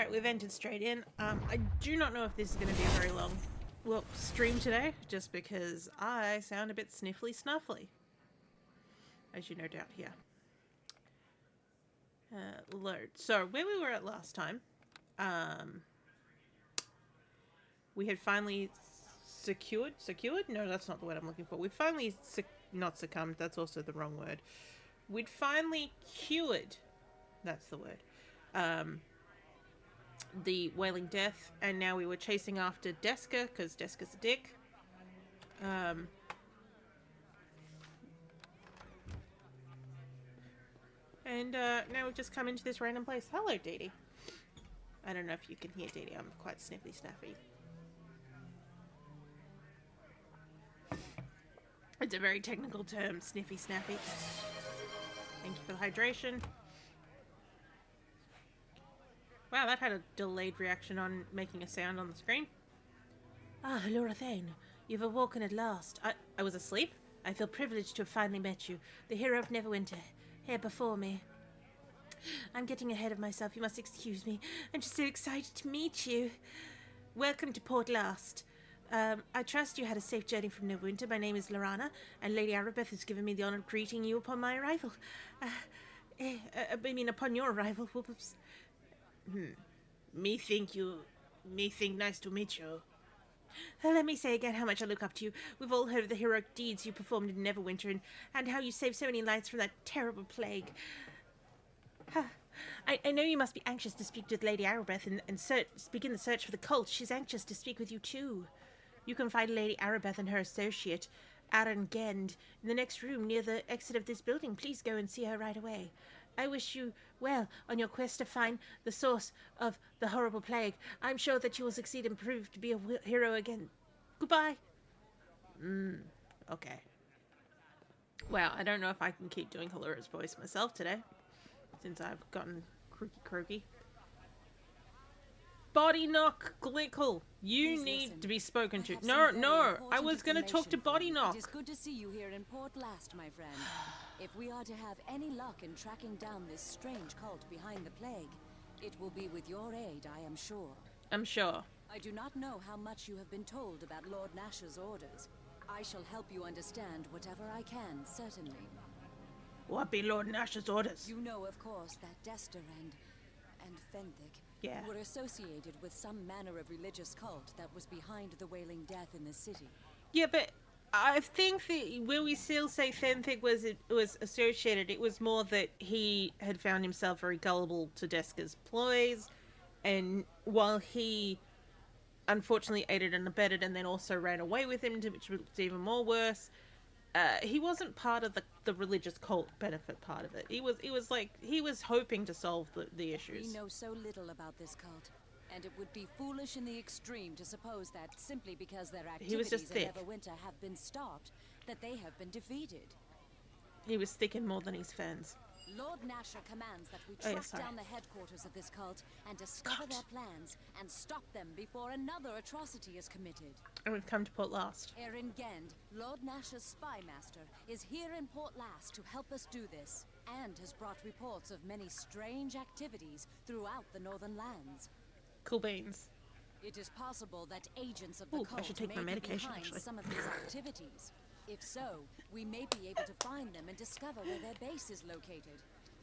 Alright, we've entered straight in. I do not know if this is going to be a very long, stream today, just because I sound a bit sniffly snuffly. As you no doubt hear. Load. So, where we were at last time, we had finally secured? No, that's not the word I'm looking for. We finally, not succumbed, that's also the wrong word. We'd finally cured, that's the word, the Wailing Death, and now we were chasing after Deska, because Deska's a dick. And now we've just come into this random place. Hello, Dee Dee. I don't know if you can hear Dee Dee. I'm quite sniffly snappy. It's a very technical term, sniffy snappy. Thank you for the hydration. Wow, that had a delayed reaction on making a sound on the screen. Ah, Laura Thane, you've awoken at last. I was asleep? I feel privileged to have finally met you, the hero of Neverwinter, here before me. I'm getting ahead of myself, you must excuse me. I'm just so excited to meet you. Welcome to Port Last. I trust you had a safe journey from Neverwinter. My name is Lorana, and Lady Arabeth has given me the honour of greeting you upon my arrival. Upon your arrival. Whoops. Me think nice to meet you. Let me say again how much I look up to you. We've all heard of the heroic deeds you performed in Neverwinter, and how you saved so many lives from that terrible plague. I know you must be anxious to speak with Lady Arabeth and begin the search for the cult. She's anxious to speak with you too. You can find Lady Arabeth and her associate, Aaron Gend, in the next room near the exit of this building. Please go and see her right away. I wish you well on your quest to find the source of the horrible plague. I'm sure that you will succeed and prove to be a hero again. Goodbye. Okay. Well, I don't know if I can keep doing Halura's voice myself today, since I've gotten croaky. Body Knock Glickle, you need to be spoken to. No, I was going to talk to Body Knock. It is good to see you here in Port Last, my friend. If we are to have any luck in tracking down this strange cult behind the plague, it will be with your aid, I am sure. I'm sure. I do not know how much you have been told about Lord Nash's orders. I shall help you understand whatever I can, certainly. What be Lord Nash's orders? You know, of course, that Dester and Fenthic were associated with some manner of religious cult that was behind the Wailing Death in the city. Yeah, but I think that when we still say Fenthic was associated, it was more that he had found himself very gullible to Deska's ploys, and while he unfortunately aided and abetted and then also ran away with him, which was even more worse, he wasn't part of the religious cult benefit part of it. He was hoping to solve the issues. We know so little about this cult, and it would be foolish in the extreme to suppose that simply because their activities in Neverwinter have been stopped, that they have been defeated. He was thick in more than his fans. Lord Nasher commands that we track down the headquarters of this cult and discover their plans and stop them before another atrocity is committed. And we've come to Port Last. Erin Gend, Lord Nasher's spy master, is here in Port Last to help us do this, and has brought reports of many strange activities throughout the northern lands. Cool beans. It is possible that agents of the cult I should take my medication, behind some of these activities. If so, we may be able to find them and discover where their base is located.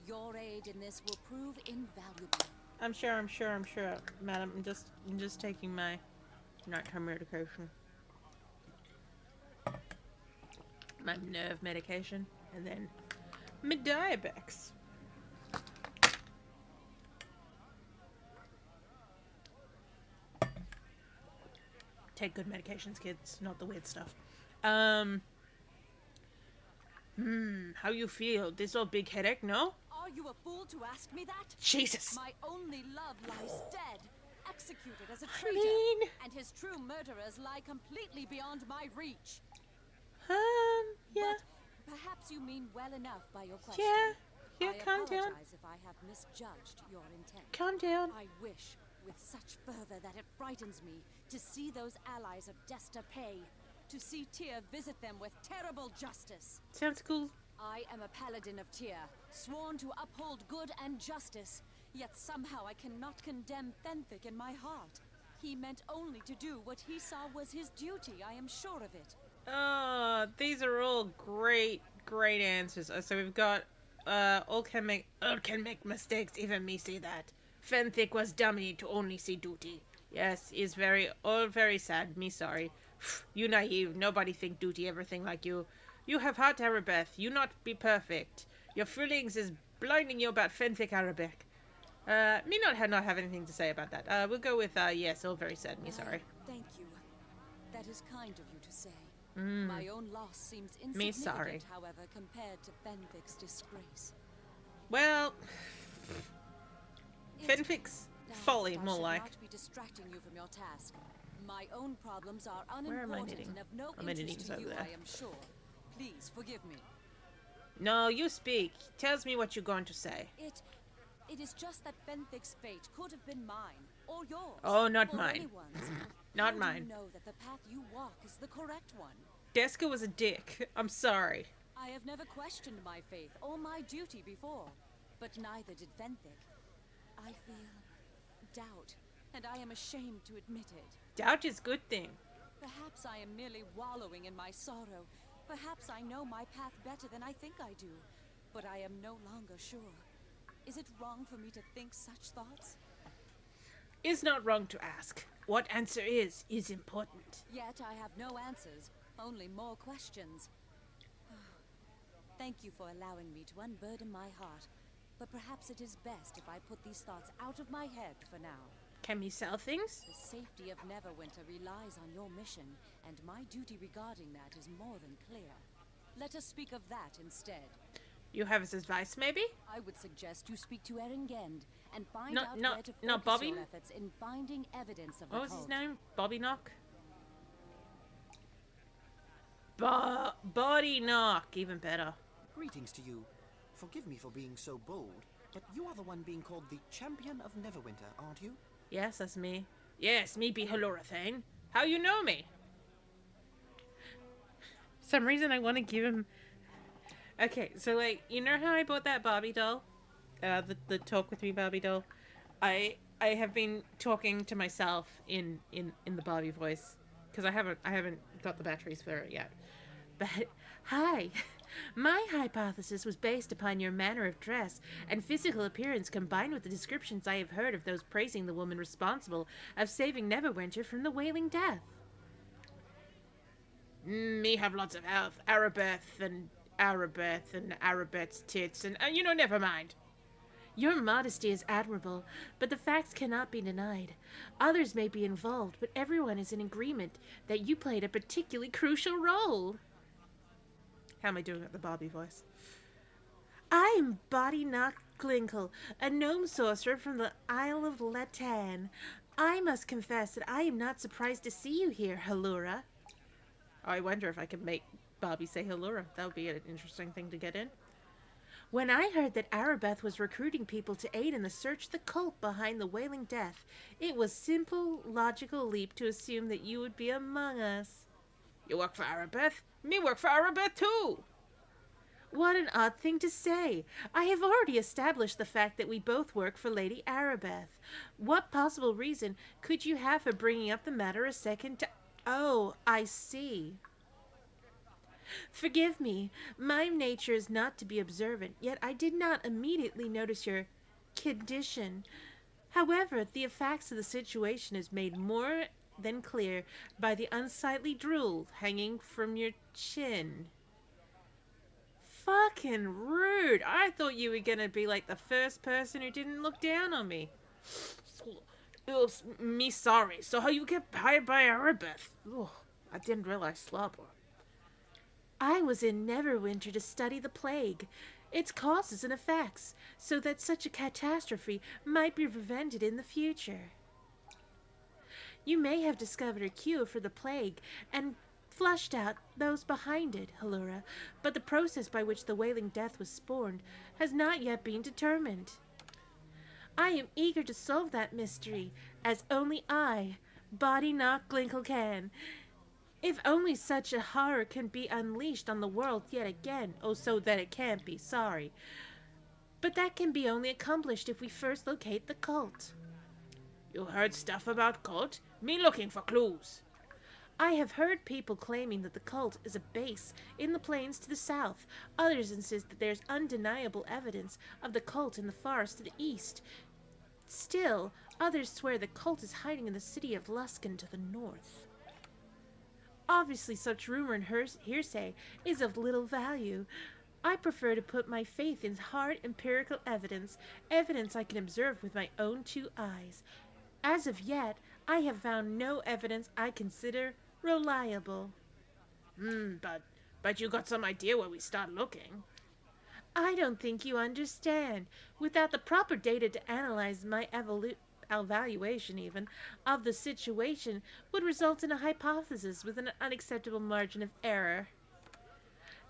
Your aid in this will prove invaluable. I'm sure, madam. I'm just taking my nighttime medication. My nerve medication, and then my Diabex. Take good medications, kids, not the weird stuff. How you feel? This old big headache, no? Are you a fool to ask me that? Jesus. My only love lies dead, executed as a traitor, and his true murderers lie completely beyond my reach. Yeah. But perhaps you mean well enough by your question. Yeah, calm down. I apologize if I have misjudged your intent. Calm down. I wish, with such fervor that it frightens me, to see those allies of Desta pay. To see Tyr visit them with terrible justice. Sounds cool. I am a paladin of Tyr, sworn to uphold good and justice. Yet somehow I cannot condemn Fenthic in my heart. He meant only to do what he saw was his duty, I am sure of it. Oh, these are all great, great answers. So we've got, all can make mistakes, even me see that. Fenthic was dummy to only see duty. Yes, is all very sad, me sorry. You naive, nobody think duty everything like you. You have heart, Arabeth, you not be perfect. Your feelings is blinding you about Fenthic, Arabeth. Me not have anything to say about that. We'll go with, yes, all very sad, me sorry. Thank you. That is kind of you to say. My own loss seems Me insignificant, sorry. however, compared to Fenthic's disgrace. Well, It Fenthic's folly, I more should like. not be distracting you from your task. My own problems are Where am I unimportant knitting? and of no Oh, my interest knitting's to over you, there. I am sure. Please forgive me. No, you speak. Tells me what you're going to say. It is just that Fenthic's fate could have been mine, or yours. Oh, not or mine. anyone's. Not How mine. do you know that the path you walk is the correct one? Deska was a dick. I'm sorry. I have never questioned my faith or my duty before, but neither did Fenthic. I feel doubt, and I am ashamed to admit it. Doubt is good thing. Perhaps I am merely wallowing in my sorrow. Perhaps I know my path better than I think I do, but I am no longer sure. Is it wrong for me to think such thoughts? Is not wrong to ask. What answer is important. Yet I have no answers, only more questions. Thank you for allowing me to unburden my heart, but perhaps it is best if I put these thoughts out of my head for now. Can we sell things? The safety of Neverwinter relies on your mission, and my duty regarding that is more than clear. Let us speak of that instead. You have his advice, maybe? I would suggest you speak to Erengend and find No, out no, where to no, focus Bobby? your efforts in finding evidence of the What was his cult. name? Bobby Knock? Body Knock, even better. Greetings to you. Forgive me for being so bold, but you are the one being called the Champion of Neverwinter, aren't you? Yes, that's me. Yes, me be Hallorathane. How you know me? Some reason I want to give him... Okay, so like, you know how I bought that Barbie doll? The Talk With Me Barbie doll? I have been talking to myself in the Barbie voice. Because I haven't got the batteries for it yet. But, hi! My hypothesis was based upon your manner of dress and physical appearance combined with the descriptions I have heard of those praising the woman responsible of saving Neverwinter from the wailing death. Me have lots of health, Arabeth and Arabeth's tits, and never mind. Your modesty is admirable, but the facts cannot be denied. Others may be involved, but everyone is in agreement that you played a particularly crucial role. How am I doing at the Bobby voice? I am Body Knock Glinkle, a gnome sorcerer from the Isle of Latan. I must confess that I am not surprised to see you here, Halura. I wonder if I can make Bobby say Halura. That would be an interesting thing to get in. When I heard that Arabeth was recruiting people to aid in the search of the cult behind the Wailing Death, it was simple, logical leap to assume that you would be among us. You work for Arabeth? Me work for Arabeth too! What an odd thing to say. I have already established the fact that we both work for Lady Arabeth. What possible reason could you have for bringing up the matter a second time? Oh, I see. Forgive me. My nature is not to be observant, yet I did not immediately notice your condition. However, the facts of the situation is made more than clear by the unsightly drool hanging from your chin. Fucking rude. I thought you were gonna be like the first person who didn't look down on me. Me sorry. So how you get hired by Arabeth? I didn't realize slobber. I was in Neverwinter to study the plague, its causes and effects, so that such a catastrophe might be prevented in the future. You may have discovered a cure for the plague and flushed out those behind it, Halura, but the process by which the Wailing Death was spawned has not yet been determined. I am eager to solve that mystery, as only I, Body Knock Glinkle, can. If only such a horror can be unleashed on the world yet again, oh, so that it can't be sorry. But that can be only accomplished if we first locate the cult. You heard stuff about cult? Me looking for clues. I have heard people claiming that the cult is a base in the plains to the south. Others insist that there's undeniable evidence of the cult in the forest to the east. Still, others swear the cult is hiding in the city of Luskan to the north. Obviously, such rumor and hearsay is of little value. I prefer to put my faith in hard empirical evidence, evidence I can observe with my own two eyes. As of yet, I have found no evidence I consider reliable. But you got some idea where we start looking. I don't think you understand. Without the proper data to analyze, my evaluation even of the situation would result in a hypothesis with an unacceptable margin of error.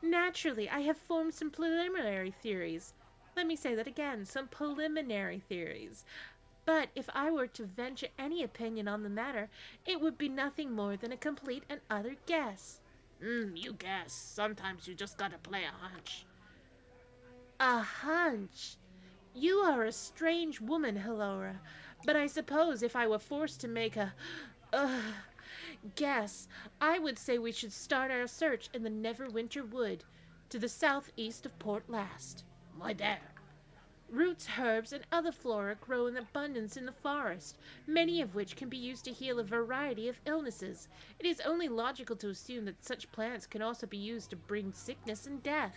Naturally, I have formed some preliminary theories. Let me say that again, some preliminary theories. But if I were to venture any opinion on the matter, it would be nothing more than a complete and utter guess. You guess. Sometimes you just gotta play a hunch. A hunch? You are a strange woman, Halora. But I suppose if I were forced to make a guess, I would say we should start our search in the Neverwinter Wood, to the southeast of Port Last. Why there? Roots, herbs, and other flora grow in abundance in the forest, many of which can be used to heal a variety of illnesses. It is only logical to assume that such plants can also be used to bring sickness and death.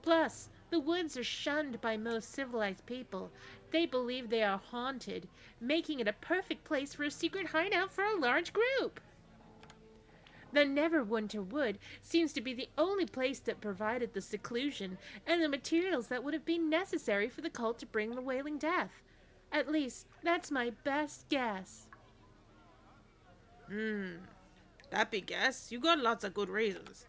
Plus, the woods are shunned by most civilized people. They believe they are haunted, making it a perfect place for a secret hideout for a large group. The Neverwinter Wood seems to be the only place that provided the seclusion and the materials that would have been necessary for the cult to bring the Wailing Death. At least, that's my best guess. That be guess. You got lots of good reasons.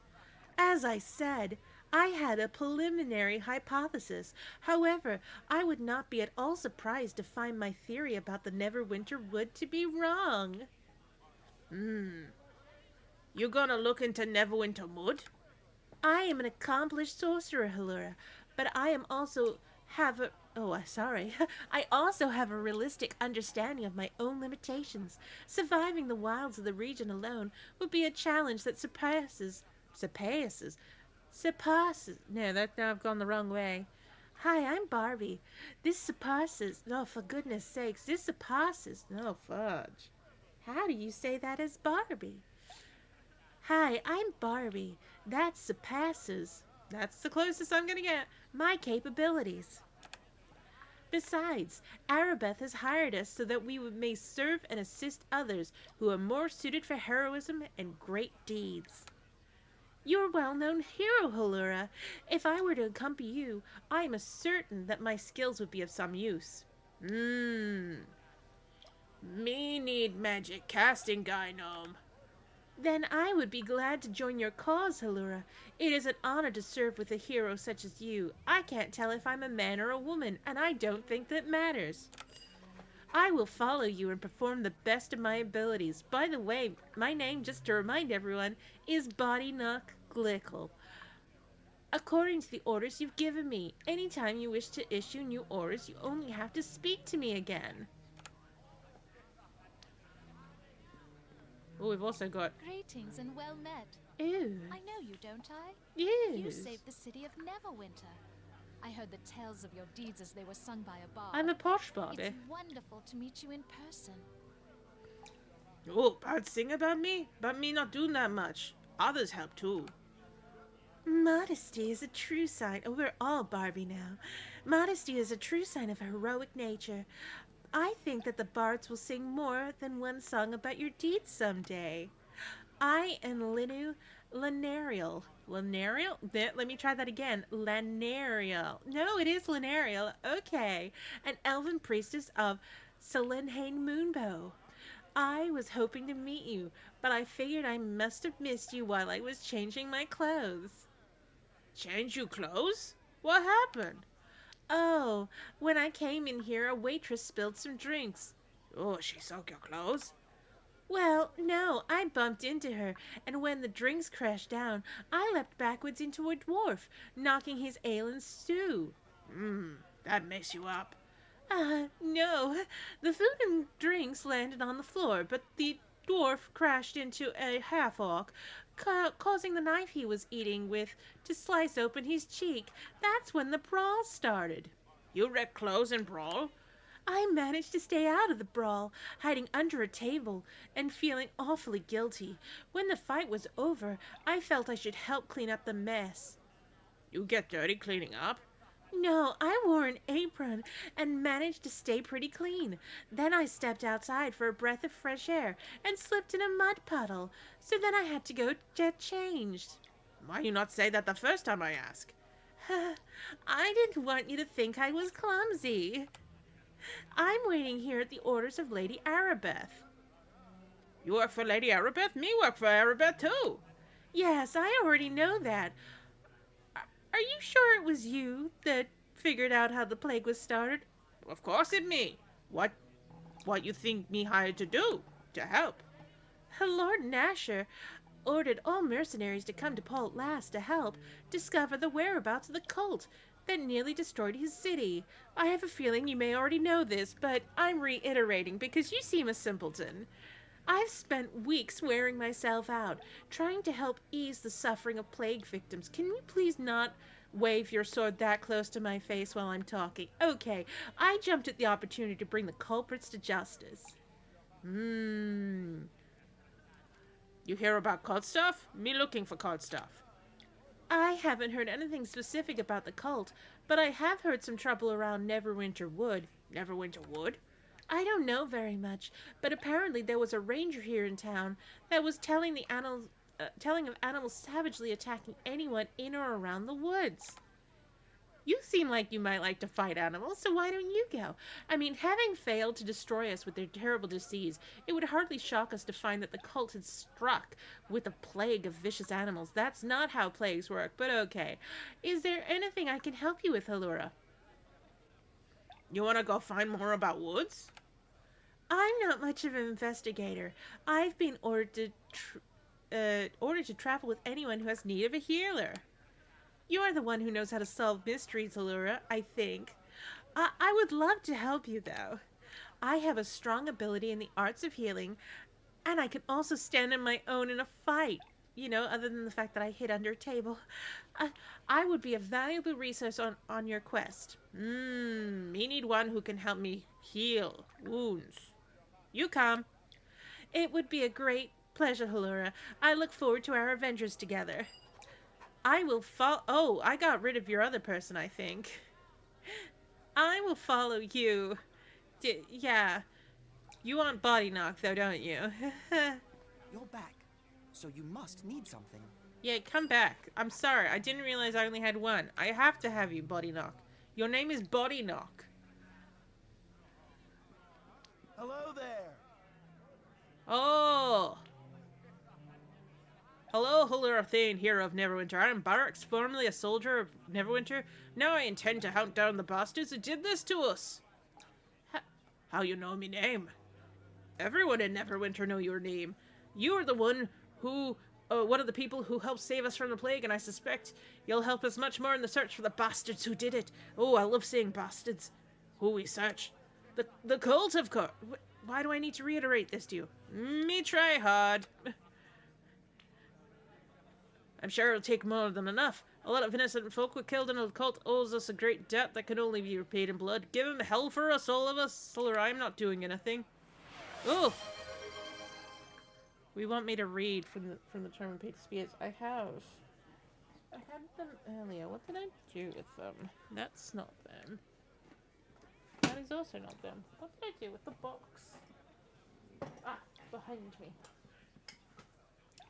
As I said, I had a preliminary hypothesis. However, I would not be at all surprised to find my theory about the Neverwinter Wood to be wrong. You gonna look into Neverwinter Wood? I am an accomplished sorcerer, Halura, but I also have a realistic understanding of my own limitations. Surviving the wilds of the region alone would be a challenge that surpasses. No, now I've gone the wrong way. Hi, I'm Barbie. This surpasses. Oh, for goodness sakes, this surpasses. No, fudge. How do you say that as Barbie? Hi, I'm Barbie. That surpasses. That's the closest I'm gonna get. My capabilities. Besides, Arabeth has hired us so that we may serve and assist others who are more suited for heroism and great deeds. You're a well-known hero, Halura. If I were to accompany you, I am certain that my skills would be of some use. Me need magic casting guy gnome. Then I would be glad to join your cause, Halura. It is an honor to serve with a hero such as you. I can't tell if I'm a man or a woman, and I don't think that matters. I will follow you and perform the best of my abilities. By the way, my name, just to remind everyone, is Body Knock Glickle. According to the orders you've given me, anytime you wish to issue new orders, you only have to speak to me again. Oh, we've also got... Greetings and well met. Ew. I know you, don't I? Yes. You saved the city of Neverwinter. I heard the tales of your deeds as they were sung by a bard. I'm a posh Barbie. It's wonderful to meet you in person. Oh, bad thing about me? But me not doing that much. Others help too. Modesty is a true sign. Oh, we're all Barbie now. Modesty is a true sign of heroic nature. I think that the bards will sing more than one song about your deeds someday. I am Lanarial. Lanarial? Let me try that again. Lanarial. No, it is Lanarial. Okay. An elven priestess of Selenhane Moonbow. I was hoping to meet you, but I figured I must have missed you while I was changing my clothes. Change you clothes? What happened? Oh, when I came in here, a waitress spilled some drinks. Oh, she soaked your clothes? Well, no, I bumped into her, and when the drinks crashed down, I leapt backwards into a dwarf, knocking his ale and stew. That mess you up. No. The food and drinks landed on the floor, but the dwarf crashed into a half-orc, causing the knife he was eating with to slice open his cheek. That's when the brawl started. You wreck clothes and brawl? I managed to stay out of the brawl, hiding under a table and feeling awfully guilty. When the fight was over, I felt I should help clean up the mess. You get dirty cleaning up? No, I wore an apron and managed to stay pretty clean. Then I stepped outside for a breath of fresh air and slipped in a mud puddle. So then I had to go get changed. Why you not say that the first time I asked? I didn't want you to think I was clumsy. I'm waiting here at the orders of Lady Arabeth. You work for Lady Arabeth? Me work for Arabeth too. Yes, I already know that. Are you sure it was you that figured out how the plague was started? Of course it me. What you think me hired to do? To help? Lord Nasher ordered all mercenaries to come to Paul at last to help discover the whereabouts of the cult that nearly destroyed his city. I have a feeling you may already know this, but I'm reiterating because you seem a simpleton. I've spent weeks wearing myself out, trying to help ease the suffering of plague victims. Can you please not wave your sword that close to my face while I'm talking? Okay, I jumped at the opportunity to bring the culprits to justice. You hear about cult stuff? Me looking for cult stuff. I haven't heard anything specific about the cult, but I have heard some trouble around Neverwinter Wood. Neverwinter Wood? I don't know very much, but apparently there was a ranger here in town that was telling of animals savagely attacking anyone in or around the woods. You seem like you might like to fight animals, so why don't you go? I mean, having failed to destroy us with their terrible disease, it would hardly shock us to find that the cult had struck with a plague of vicious animals. That's not how plagues work, but okay. Is there anything I can help you with, Allura? You want to go find more about woods? I'm not much of an investigator. I've been ordered to travel with anyone who has need of a healer. You are the one who knows how to solve mysteries, Allura, I think. I would love to help you, though. I have a strong ability in the arts of healing, and I can also stand on my own in a fight. You know, other than the fact that I hid under a table. I would be a valuable resource on your quest. Me need one who can help me heal wounds. You come. It would be a great pleasure, Allura. I look forward to our adventures together. I will follow... Oh, I got rid of your other person, I think. I will follow you. Yeah. You want body knock, though, don't you? You're back, so you must need something. Yeah, come back. I'm sorry. I didn't realize I only had one. I have to have you, Body Knock. Your name is Body Knock. Hello there. Oh. Hello, Allura Thane, hero of Neverwinter. I am Barracks, formerly a soldier of Neverwinter. Now I intend to hunt down the bastards who did this to us. How you know me name? Everyone in Neverwinter know your name. You are the one of the people who helped save us from the plague, and I suspect you'll help us much more in the search for the bastards who did it. Oh, I love saying bastards. Who we search? The cult, of course. Why do I need to reiterate this to you? Me try hard. I'm sure it'll take more than enough. A lot of innocent folk were killed, and the cult owes us a great debt that can only be repaid in blood. Give him hell for us, all of us. Allura, I'm not doing anything. Oh! We want me to read from the term and page spears. I had them earlier. What did I do with them? That's not them. That is also not them. What did I do with the box? Ah, behind me.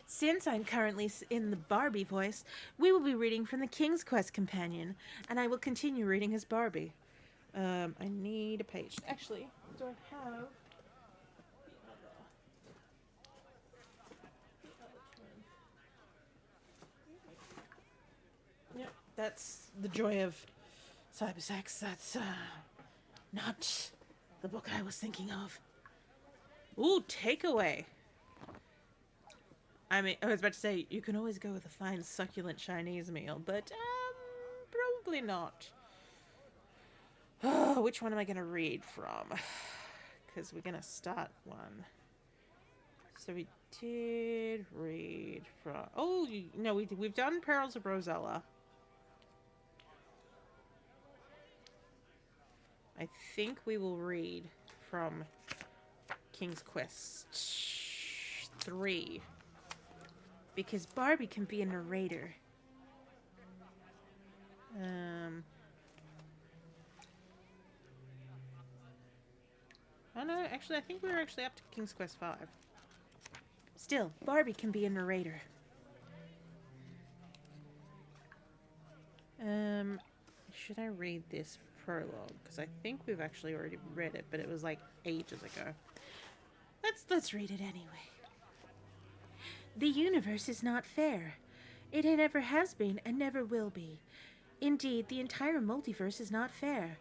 Since I'm currently in the Barbie voice, we will be reading from the King's Quest Companion, and I will continue reading as Barbie. I need a page. Actually, do I have the other one? Yep, that's The Joy of Cybersex. That's not the book I was thinking of. Ooh, takeaway. I mean, I was about to say, you can always go with a fine, succulent Chinese meal, but, probably not. Oh, which one am I going to read from? Because we're going to start one. So we did read from... Oh, no, we've done Perils of Rosella. I think we will read from King's Quest 3. Because Barbie can be a narrator. Oh no, actually I think we were actually up to King's Quest 5. Still, Barbie can be a narrator. Should I read this prologue? Because I think we've actually already read it, but it was like ages ago. Let's read it anyway. The universe is not fair. It never has been and never will be. Indeed, the entire multiverse is not fair.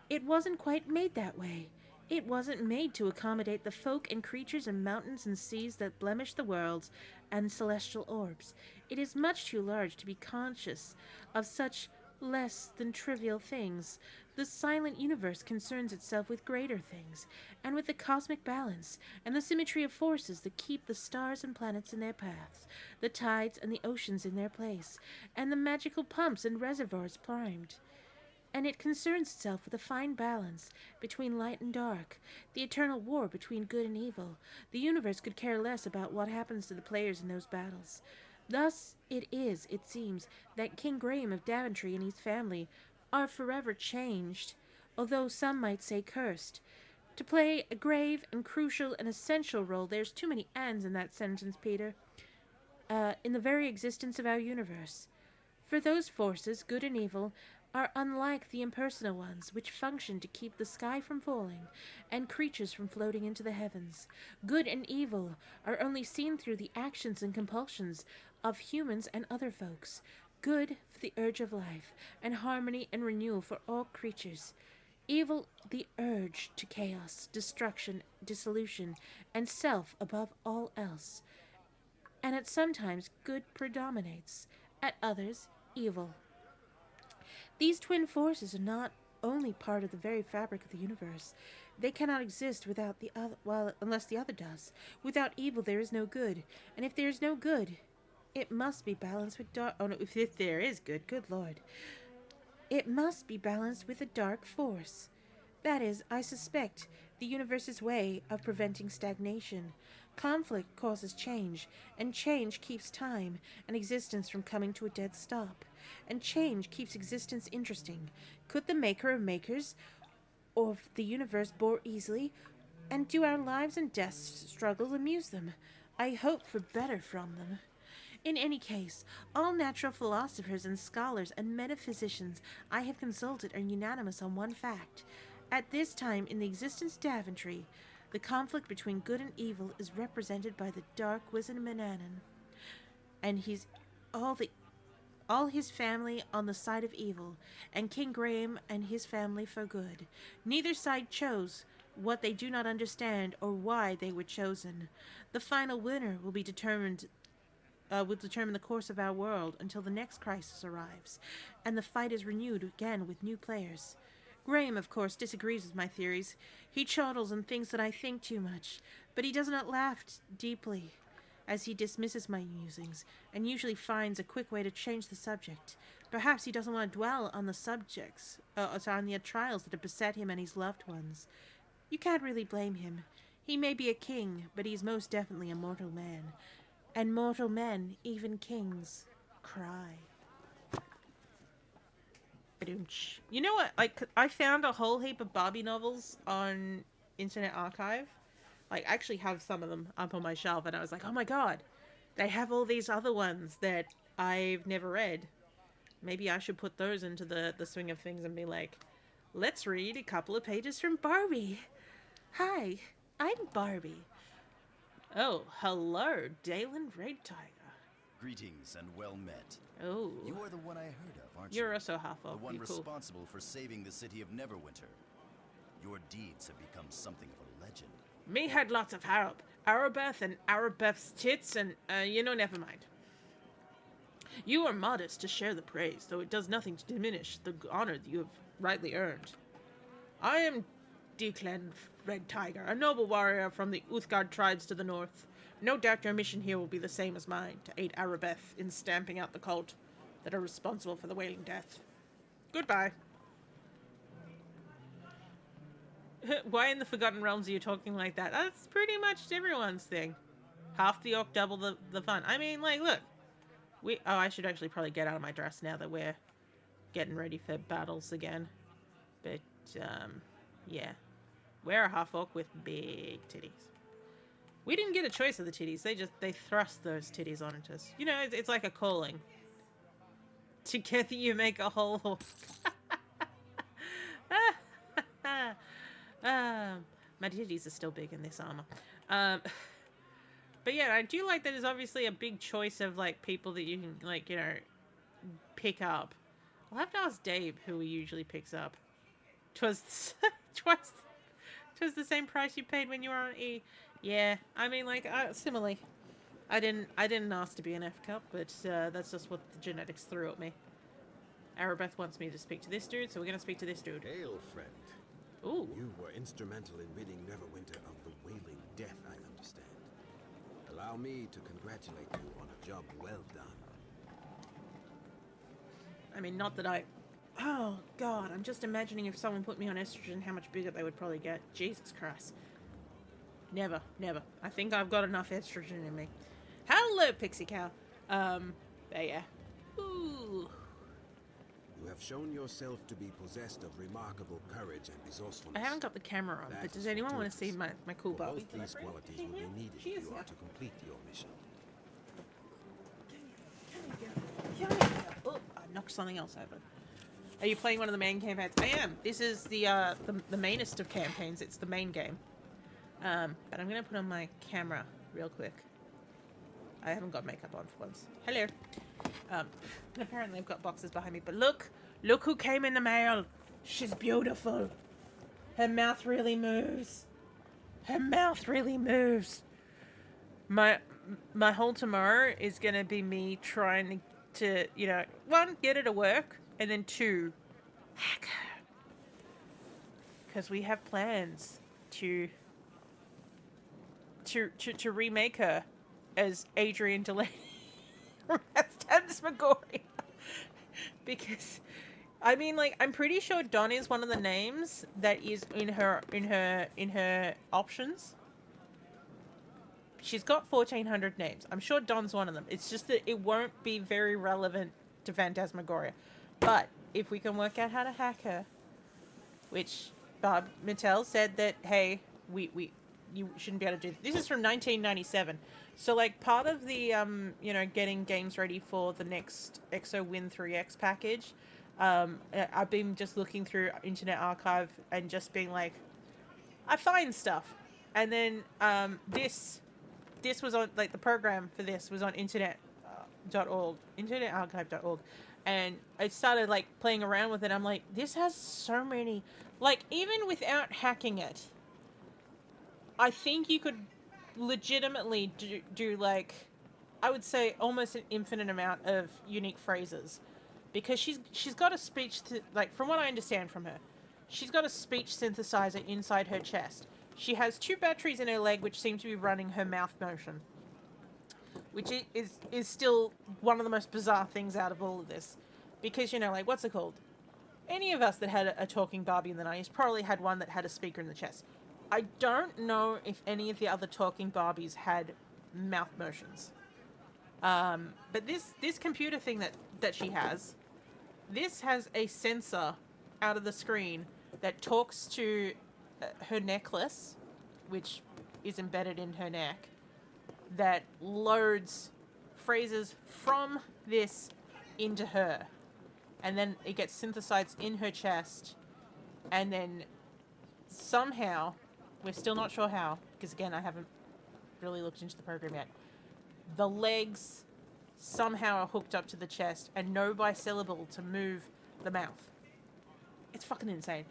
It wasn't quite made that way. It wasn't made to accommodate the folk and creatures and mountains and seas that blemish the worlds and celestial orbs. It is much too large to be conscious of such less than trivial things. The silent universe concerns itself with greater things, and with the cosmic balance and the symmetry of forces that keep the stars and planets in their paths, the tides and the oceans in their place, and the magical pumps and reservoirs primed. And it concerns itself with a fine balance between light and dark, the eternal war between good and evil. The universe could care less about what happens to the players in those battles. Thus it is, it seems, that King Graham of Daventry and his family are forever changed, although some might say cursed. To play a grave and crucial and essential role, there's too many ands in that sentence, Peter, in the very existence of our universe. For those forces, good and evil, are unlike the impersonal ones, which function to keep the sky from falling and creatures from floating into the heavens. Good and evil are only seen through the actions and compulsions of humans and other folks. Good for the urge of life, and harmony and renewal for all creatures. Evil, the urge to chaos, destruction, dissolution, and self above all else. And at sometimes good predominates, at others evil. These twin forces are not only part of the very fabric of the universe. They cannot exist without the other, well, unless the other does. Without evil there is no good, and if there is no good, it must be balanced with dark. Oh no, if there is good Lord. It must be balanced with a dark force. That is, I suspect, the universe's way of preventing stagnation. Conflict causes change, and change keeps time and existence from coming to a dead stop. And change keeps existence interesting. Could the maker of makers of the universe bore easily, and do our lives and deaths struggles amuse them? I hope for better from them. In any case, all natural philosophers and scholars and metaphysicians I have consulted are unanimous on one fact. At this time in the existence of Daventry, the conflict between good and evil is represented by the dark wizard Manannan, and all his family on the side of evil, and King Graham and his family for good. Neither side chose what they do not understand or why they were chosen. The final winner will determine the course of our world until the next crisis arrives, and the fight is renewed again with new players. Graham, of course, disagrees with my theories. He chortles and thinks that I think too much, but he does not laugh deeply, as he dismisses my musings, and usually finds a quick way to change the subject. Perhaps he doesn't want to dwell on the on the trials that have beset him and his loved ones. You can't really blame him. He may be a king, but he's most definitely a mortal man. And mortal men, even kings, cry. You know what? Like, I found a whole heap of Barbie novels on Internet Archive. Like, I actually have some of them up on my shelf, and I was like, oh my god, they have all these other ones that I've never read. Maybe I should put those into the swing of things and be like, let's read a couple of pages from Barbie. Hi, I'm Barbie. Oh, hello, Dalen Red Tiger. Greetings and well met. Oh. You are the one I heard of, aren't you? You're also half The one You're cool. responsible for saving the city of Neverwinter. Your deeds have become something of a legend. Me had lots of Arabeth and Arabeth's tits and, never mind. You are modest to share the praise, though it does nothing to diminish the honor that you have rightly earned. I am Declan Red Tiger, a noble warrior from the Uthgard tribes to the north. No doubt your mission here will be the same as mine, to aid Arabeth in stamping out the cult that are responsible for the Wailing Death. Goodbye. Why in the Forgotten Realms are you talking like that? That's pretty much everyone's thing. Half the orc, double the fun. I mean, like, look. I should actually probably get out of my dress now that we're getting ready for battles again. But, yeah. We're a half orc with big titties. We didn't get a choice of the titties. They thrust those titties onto us. You know, it's like a calling. Together you make a whole orc. My titties are still big in this armor. But yeah, I do like that there's obviously a big choice of, like, people that you can, like, you know, pick up. I'll have to ask Dave who he usually picks up. Twas the same price you paid when you were on E. Yeah, I mean, like, similarly. I didn't ask to be an F cup, but that's just what the genetics threw at me. Arabeth wants me to speak to this dude, so we're gonna speak to this dude. Hail, friend. Ooh. You were instrumental in ridding Neverwinter of the Wailing Death, I understand. Allow me to congratulate you on a job well done. I mean, not that I... Oh, God, I'm just imagining if someone put me on estrogen, how much bigger they would probably get. Jesus Christ. Never. I think I've got enough estrogen in me. Hello, Pixie Cow. But yeah. Ooh. You have shown yourself to be possessed of remarkable courage and resourcefulness. I haven't got the camera on, but does anyone want to see my cool For Barbie? both these qualities will be needed if you are to complete your mission. Oh, I knocked something else over. Are you playing one of the main campaigns? I am. This is the mainest of campaigns. It's the main game. But I'm gonna put on my camera real quick. I haven't got makeup on for once. Hello. And apparently I've got boxes behind me. But look who came in the mail. She's beautiful. Her mouth really moves. My whole tomorrow is gonna be me trying to, you know, one, get her to work, and then two, hack her. Because we have plans to remake her as Adrian Delaney from Phantasmagoria. Because I mean, like, I'm pretty sure Don is one of the names that is in her options. She's got 1,400 names. I'm sure Don's one of them. It's just that it won't be very relevant to Phantasmagoria. But if we can work out how to hack her, which Bob Mattel said that, hey, you shouldn't be able to do this. This is from 1997. So, like, part of the, you know, getting games ready for the next Exo Win 3X package, I've been just looking through Internet Archive and just being like, I find stuff. And then this was on, like, the program for this was on internetarchive.org, and I started, like, playing around with it. I'm like, this has so many, like, even without hacking it, I think you could legitimately do like, I would say almost an infinite amount of unique phrases, because she's got a speech to, like, from what I understand from her, she's got a speech synthesizer inside her chest. She has 2 batteries in her leg which seem to be running her mouth motion, which is still one of the most bizarre things out of all of this, because, you know, like, what's it called? Any of us that had a talking Barbie in the 90s probably had one that had a speaker in the chest. I don't know if any of the other talking Barbies had mouth motions. But this computer thing that she has, this has a sensor out of the screen that talks to her necklace, which is embedded in her neck, that loads phrases from this into her. And then it gets synthesized in her chest, and then somehow, we're still not sure how, because again, I haven't really looked into the program yet, the legs somehow are hooked up to the chest and know by syllable to move the mouth. It's fucking insane.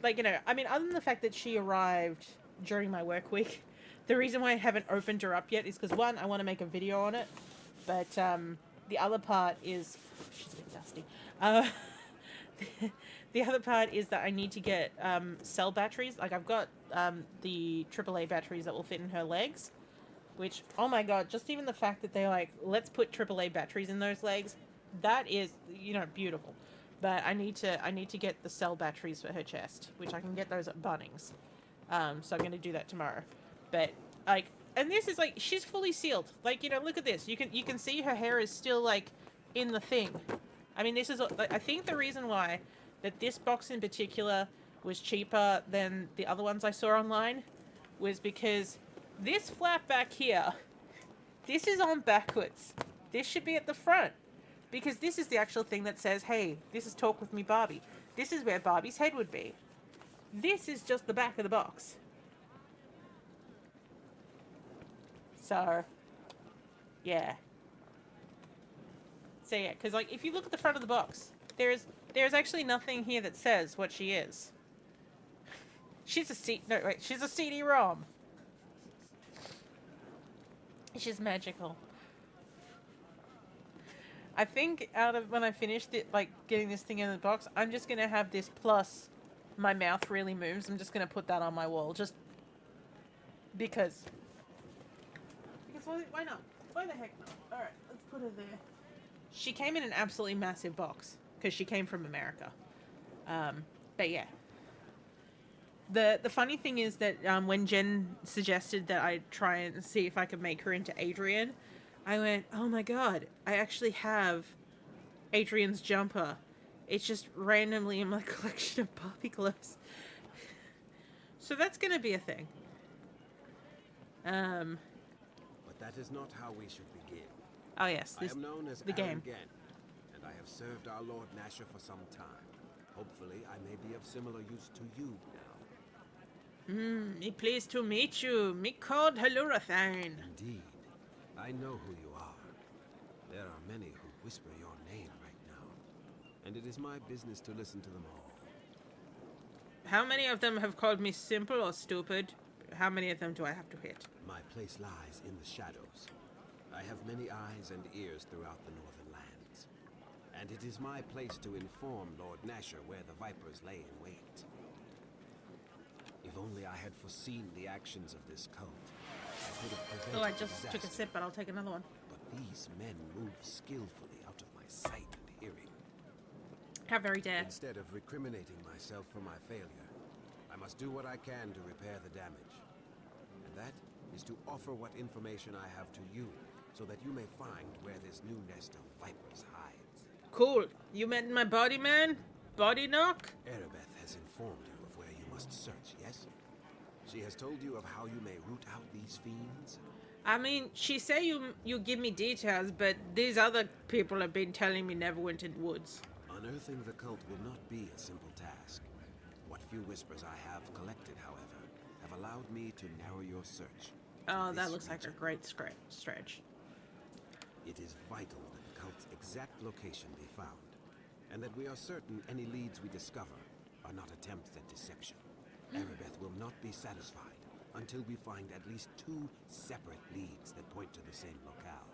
Like, you know, I mean, other than the fact that she arrived during my work week, the reason why I haven't opened her up yet is because, one, I want to make a video on it, but the other part is, she's a bit dusty. The other part is that I need to get cell batteries. Like, I've got the AAA batteries that will fit in her legs, which, oh my god, just even the fact that they're like, let's put AAA batteries in those legs, that is, you know, beautiful. But I need to get the cell batteries for her chest, which I can get those at Bunnings. So I'm going to do that tomorrow. But like, and this is like, she's fully sealed. Like, you know, look at this. You can see her hair is still like in the thing. I mean, this is, I think the reason why that this box in particular was cheaper than the other ones I saw online was because this flap back here, this is on backwards. This should be at the front. Because this is the actual thing that says, hey, this is Talk With Me Barbie. This is where Barbie's head would be. This is just the back of the box. So, yeah. So yeah, because like, if you look at the front of the box, there's actually nothing here that says what she is. She's a she's a CD-ROM. She's magical. I think out of when I finished it, like getting this thing in the box, I'm just gonna have this plus my mouth really moves. I'm just gonna put that on my wall, just because. Because why not? Why the heck not? All right, let's put her there. She came in an absolutely massive box because she came from America. But yeah. The funny thing is that when Jen suggested that I try and see if I could make her into Adrian, I went, oh my god, I actually have Adrian's jumper. It's just randomly in my collection of Barbie clothes. So that's going to be a thing. But that is not how we should begin. Oh yes, I am known as the game. Again, and I have served our Lord Nasher for some time. Hopefully, I may be of similar use to you now. Me pleased to meet you. Me called Halurathane. Indeed. I know who you are. There are many who whisper your name right now, and it is my business to listen to them all. How many of them have called me simple or stupid? How many of them do I have to hit? My place lies in the shadows. I have many eyes and ears throughout the northern lands, and it is my place to inform Lord Nasher where the Vipers lay in wait. If only I had foreseen the actions of this cult, I could have prevented Oh, I just disaster. took a sip, but I'll take another one. But these men move skillfully out of my sight and hearing. How very dare. Instead of recriminating myself for my failure, I must do what I can to repair the damage. And that is to offer what information I have to you, so that you may find where this new nest of vipers hides. Cool. You met my body man? Body knock? Erebeth has informed you of where you must search, yes? She has told you of how you may root out these fiends? I mean, she say you give me details, but these other people have been telling me Neverwinter Woods. Unearthing the cult will not be a simple task. What few whispers I have collected, however, have allowed me to narrow your search. Oh, to that this looks like a region. great stretch. It is vital that the cult's exact location be found, and that we are certain any leads we discover are not attempts at deception. Erebeth will not be satisfied until we find at least 2 separate leads that point to the same locale.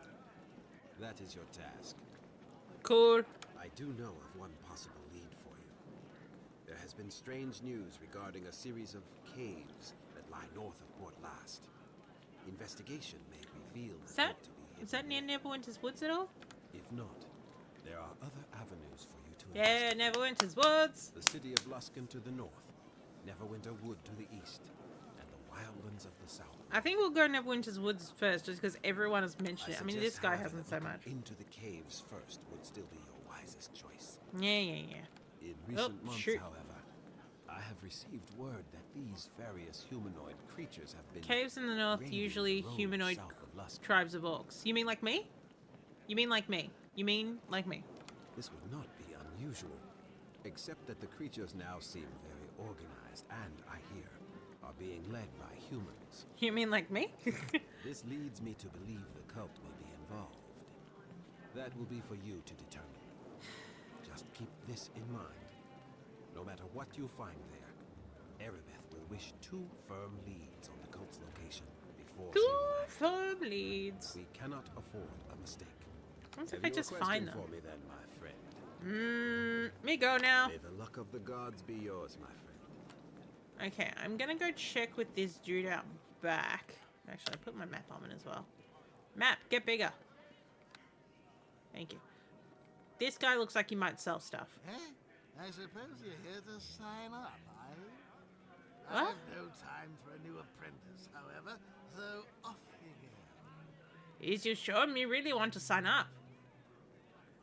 That is your task. Cool. I do know of one possible lead for you. There has been strange news regarding a series of caves that lie north of Port Last. Investigation may reveal the cult to be Is that near hidden Neverwinter's Woods at all? there. If not, there are other avenues for you to Yeah, investigate. Neverwinter's Woods. The city of Luskan to the north, Neverwinter Wood to the east, and the wildlands of the south. I think we'll go Neverwinter's Woods first, just because everyone has mentioned it. I mean, this suggest, guy however, hasn't that so looking much. Into the caves first would still be your wisest choice. Yeah. In recent months, shoot. however, I have received word that these various humanoid creatures have been Caves in the north, raiding usually roads humanoid south of Luskan. tribes of orcs. You mean like me? You mean like me? You mean like me? This would not be unusual, except that the creatures now seem very organized and, I hear, are being led by humans. You mean like me? This leads me to believe the cult may be involved. That will be for you to determine. Just keep this in mind. No matter what you find there, Erebeth will wish 2 firm leads on the cult's location before she 2 will act. firm leads. We cannot afford a mistake. What if Have I you just a find question them? for me then, my friend? Me go now. May the luck of the gods be yours, my friend. Okay, I'm gonna go check with this dude out back. Actually, I put my map on it as well. Map, get bigger. Thank you. This guy looks like he might sell stuff. I suppose you're here to sign up, are you? What? I've no time for a new apprentice, however, so off you go. Is you sure me really want to sign up?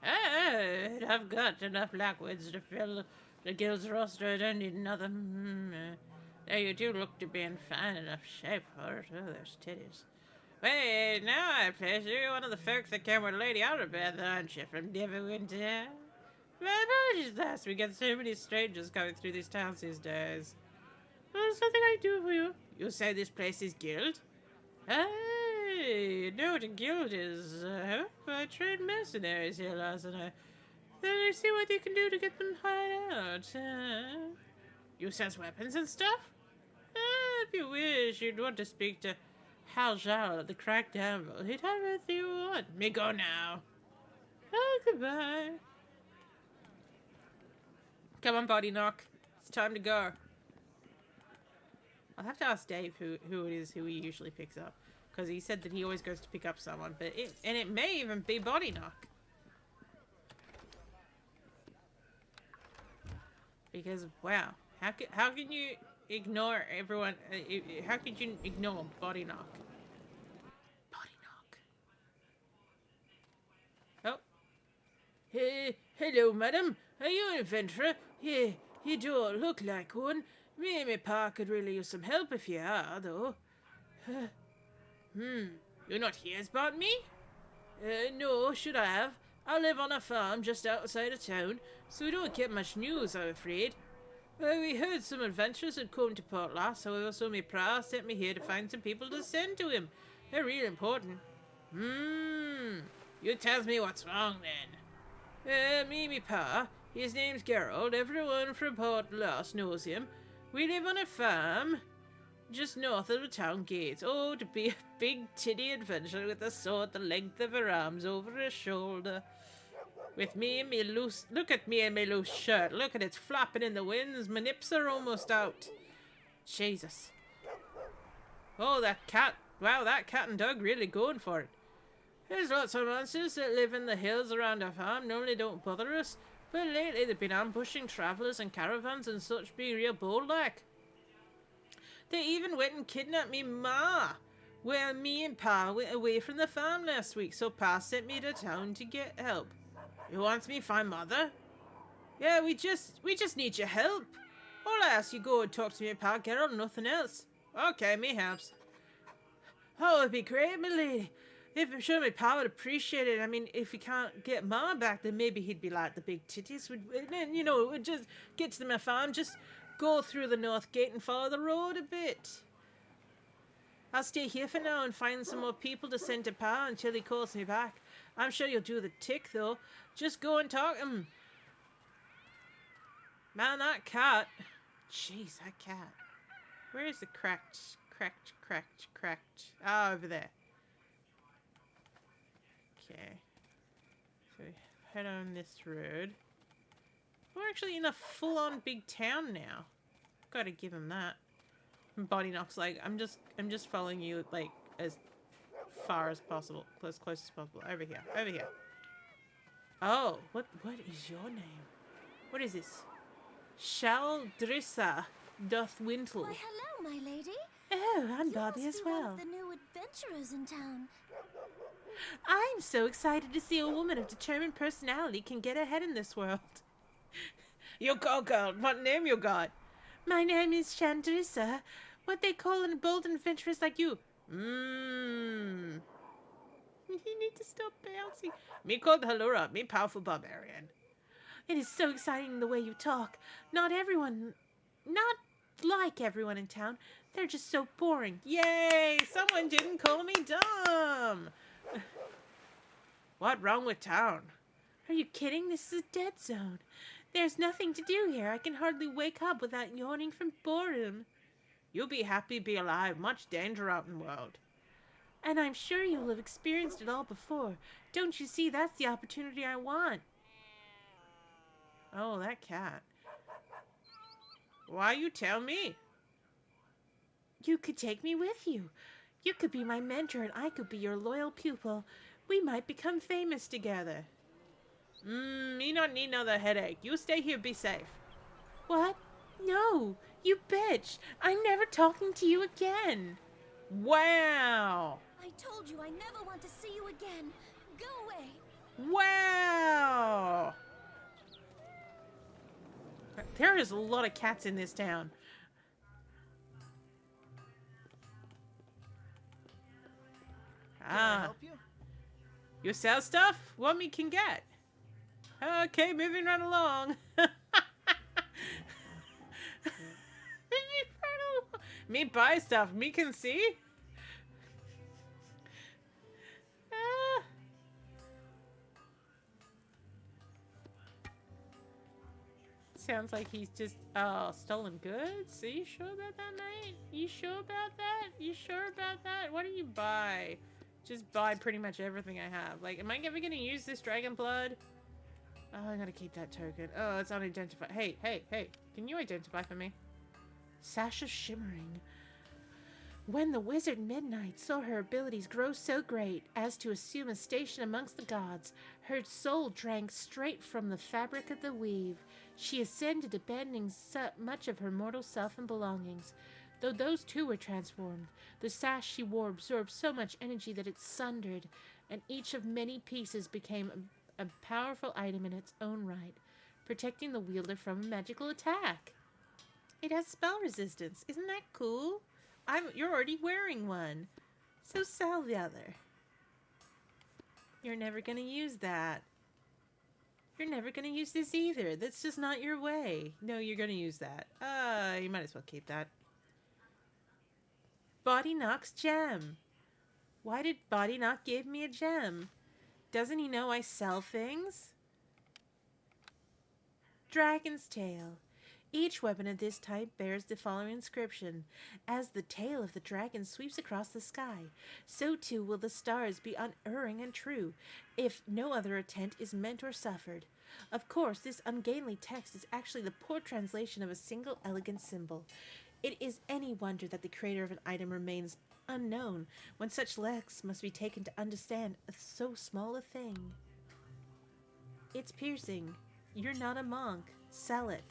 I've got enough Blackwoods to fill the guild's roster. I don't need another. There you do look to be in fine enough shape for it. Oh, there's titties. Wait, now I place you one of the folks that came with Lady Arabeth, aren't you, from Neverwinter? My apologies, lass. We get so many strangers coming through these towns these days. There's something I can do for you. You say this place is guild? Hey, know what a guild is. I trained mercenaries here last night. Then I see what you can do to get them hired out. You sell weapons and stuff? If you wish, you'd want to speak to Haljal, the cracked devil. He'd have everything you want. Me go now. Oh, goodbye. Come on, Body Knock. It's time to go. I'll have to ask Dave who it is who he usually picks up. Because he said that he always goes to pick up someone. But it may even be Body Knock. Because, wow. How can you ignore everyone? How could you ignore Body Knock? Body Knock. Oh. Hey, hello, madam. Are you an adventurer? Yeah, you don't look like one. Me and my pa could really use some help if you are, though. You're not here about me? No, should I have? I live on a farm just outside of town, so we don't get much news, I'm afraid. We heard some adventurers had come to Port last, however, so my pa sent me here to find some people to send to him. They're real important. You tells me what's wrong, then. Me pa, his name's Gerald. Everyone from Port Lost knows him. We live on a farm just north of the town gates. Oh, to be a big titty adventurer with a sword the length of her arms over her shoulder. With me and me loose... Look at me and my loose shirt. Look at it flapping in the winds. My nips are almost out. Jesus. Oh, that cat. Wow, that cat and dog really going for it. There's lots of monsters that live in the hills around our farm. Normally don't bother us. But lately they've been ambushing travellers and caravans and such, being real bold-like. They even went and kidnapped me ma. Well, me and pa went away from the farm last week, so pa sent me to town to get help. You wants me to find mother? Yeah, we just need your help. All I ask you go and talk to me pa, Gerald, nothing else. Okay, me helps. Oh, it'd be great, my lady. If I'm sure my pa would appreciate it. I mean, if he can't get ma back, then maybe he'd be like the big titties. You know, we'd just get to my farm, just go through the north gate and follow the road a bit. I'll stay here for now and find some more people to send to pa until he calls me back. I'm sure you'll do the tick, though. Just go and talk to him. Man, that cat. Jeez, that cat. Where is the cracked? Ah, over there. Okay. So we head on this road. We're actually in a full-on big town now. Gotta give him that. And Body Knock's like, I'm just following you like as far as possible, as close as possible. Over here. Oh, what is your name? What is this? Shaldrissa doth Wintle. Why, hello, my lady. Oh, I'm You Bobby must as be one well. of the new adventurers in town. I'm so excited to see a woman of determined personality can get ahead in this world. You go, girl. What name you got? My name is Chandrissa. What they call a bold adventuress like you. You need to stop bouncing. Me called Halura. Me powerful barbarian. It is so exciting the way you talk. Not like everyone in town. They're just so boring. Yay! Someone didn't call me dumb. What wrong with town? Are you kidding? This is a dead zone. There's nothing to do here. I can hardly wake up without yawning from boredom. You'll be happy to be alive. Much danger out in the world. And I'm sure you'll have experienced it all before. Don't you see? That's the opportunity I want. Oh, that cat. Why you tell me? You could take me with you. You could be my mentor and I could be your loyal pupil. We might become famous together. Me not need another headache. You stay here, be safe. What? No, you bitch. I'm never talking to you again. Wow. I told you I never want to see you again. Go away. Wow. There is a lot of cats in this town. Can I help you? You sell stuff? What me can get? Okay, moving right along. Me buy stuff. Me can see. Ah. Sounds like he's just stolen goods. Are you sure about that, mate? You sure about that? You sure about that? What do you buy? Just buy pretty much everything I have. Like, am I ever gonna use this dragon blood? Oh, I gotta keep that token. Oh, it's unidentified. Hey, hey, hey. Can you identify for me? Sash of Shimmering. When the wizard Midnight saw her abilities grow so great as to assume a station amongst the gods, her soul drank straight from the fabric of the weave. She ascended, abandoning much of her mortal self and belongings. Though those too were transformed, the sash she wore absorbed so much energy that it sundered, and each of many pieces became a powerful item in its own right, protecting the wielder from a magical attack. It has spell resistance. Isn't that cool? You're already wearing one. So sell the other. You're never gonna use that. You're never gonna use this either. That's just not your way. No, you're gonna use that. You might as well keep that. Body Knock's gem. Why did Body Knock give me a gem? Doesn't he know I sell things? Dragon's Tail. Each weapon of this type bears the following inscription. As the tail of the dragon sweeps across the sky, so too will the stars be unerring and true, if no other intent is meant or suffered. Of course, this ungainly text is actually the poor translation of a single elegant symbol. It is any wonder that the creator of an item remains unknown, when such lengths must be taken to understand so small a thing. It's piercing. You're not a monk. Sell it.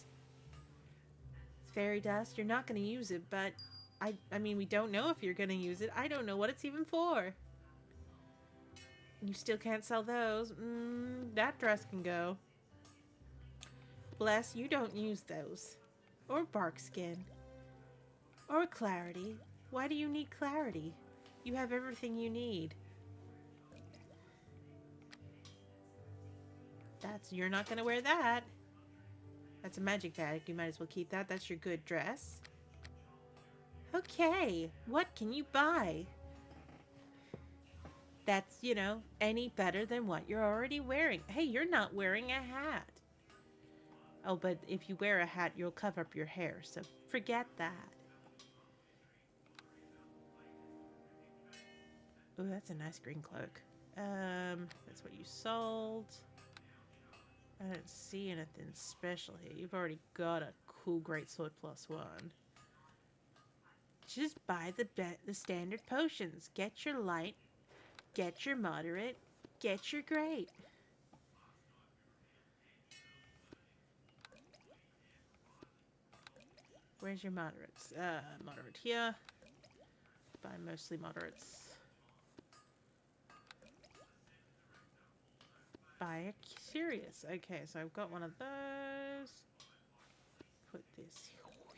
Fairy dust, you're not going to use it, but I mean, we don't know if you're going to use it. I don't know what it's even for. You still can't sell those. That dress can go. Bless, you don't use those. Or bark skin. Or clarity. Why do you need clarity? You have everything you need. You're not going to wear that. That's a magic bag. You might as well keep that. That's your good dress. Okay. What can you buy? That's, any better than what you're already wearing. Hey, you're not wearing a hat. Oh, but if you wear a hat, you'll cover up your hair. So forget that. Oh, that's a nice green cloak. That's what you sold. I don't see anything special here. You've already got a cool greatsword +1. Just buy the standard potions. Get your light, get your moderate, get your great. Where's your moderates? Moderate here. Buy mostly moderates. Buy a serious. Okay, so I've got one of those. Put this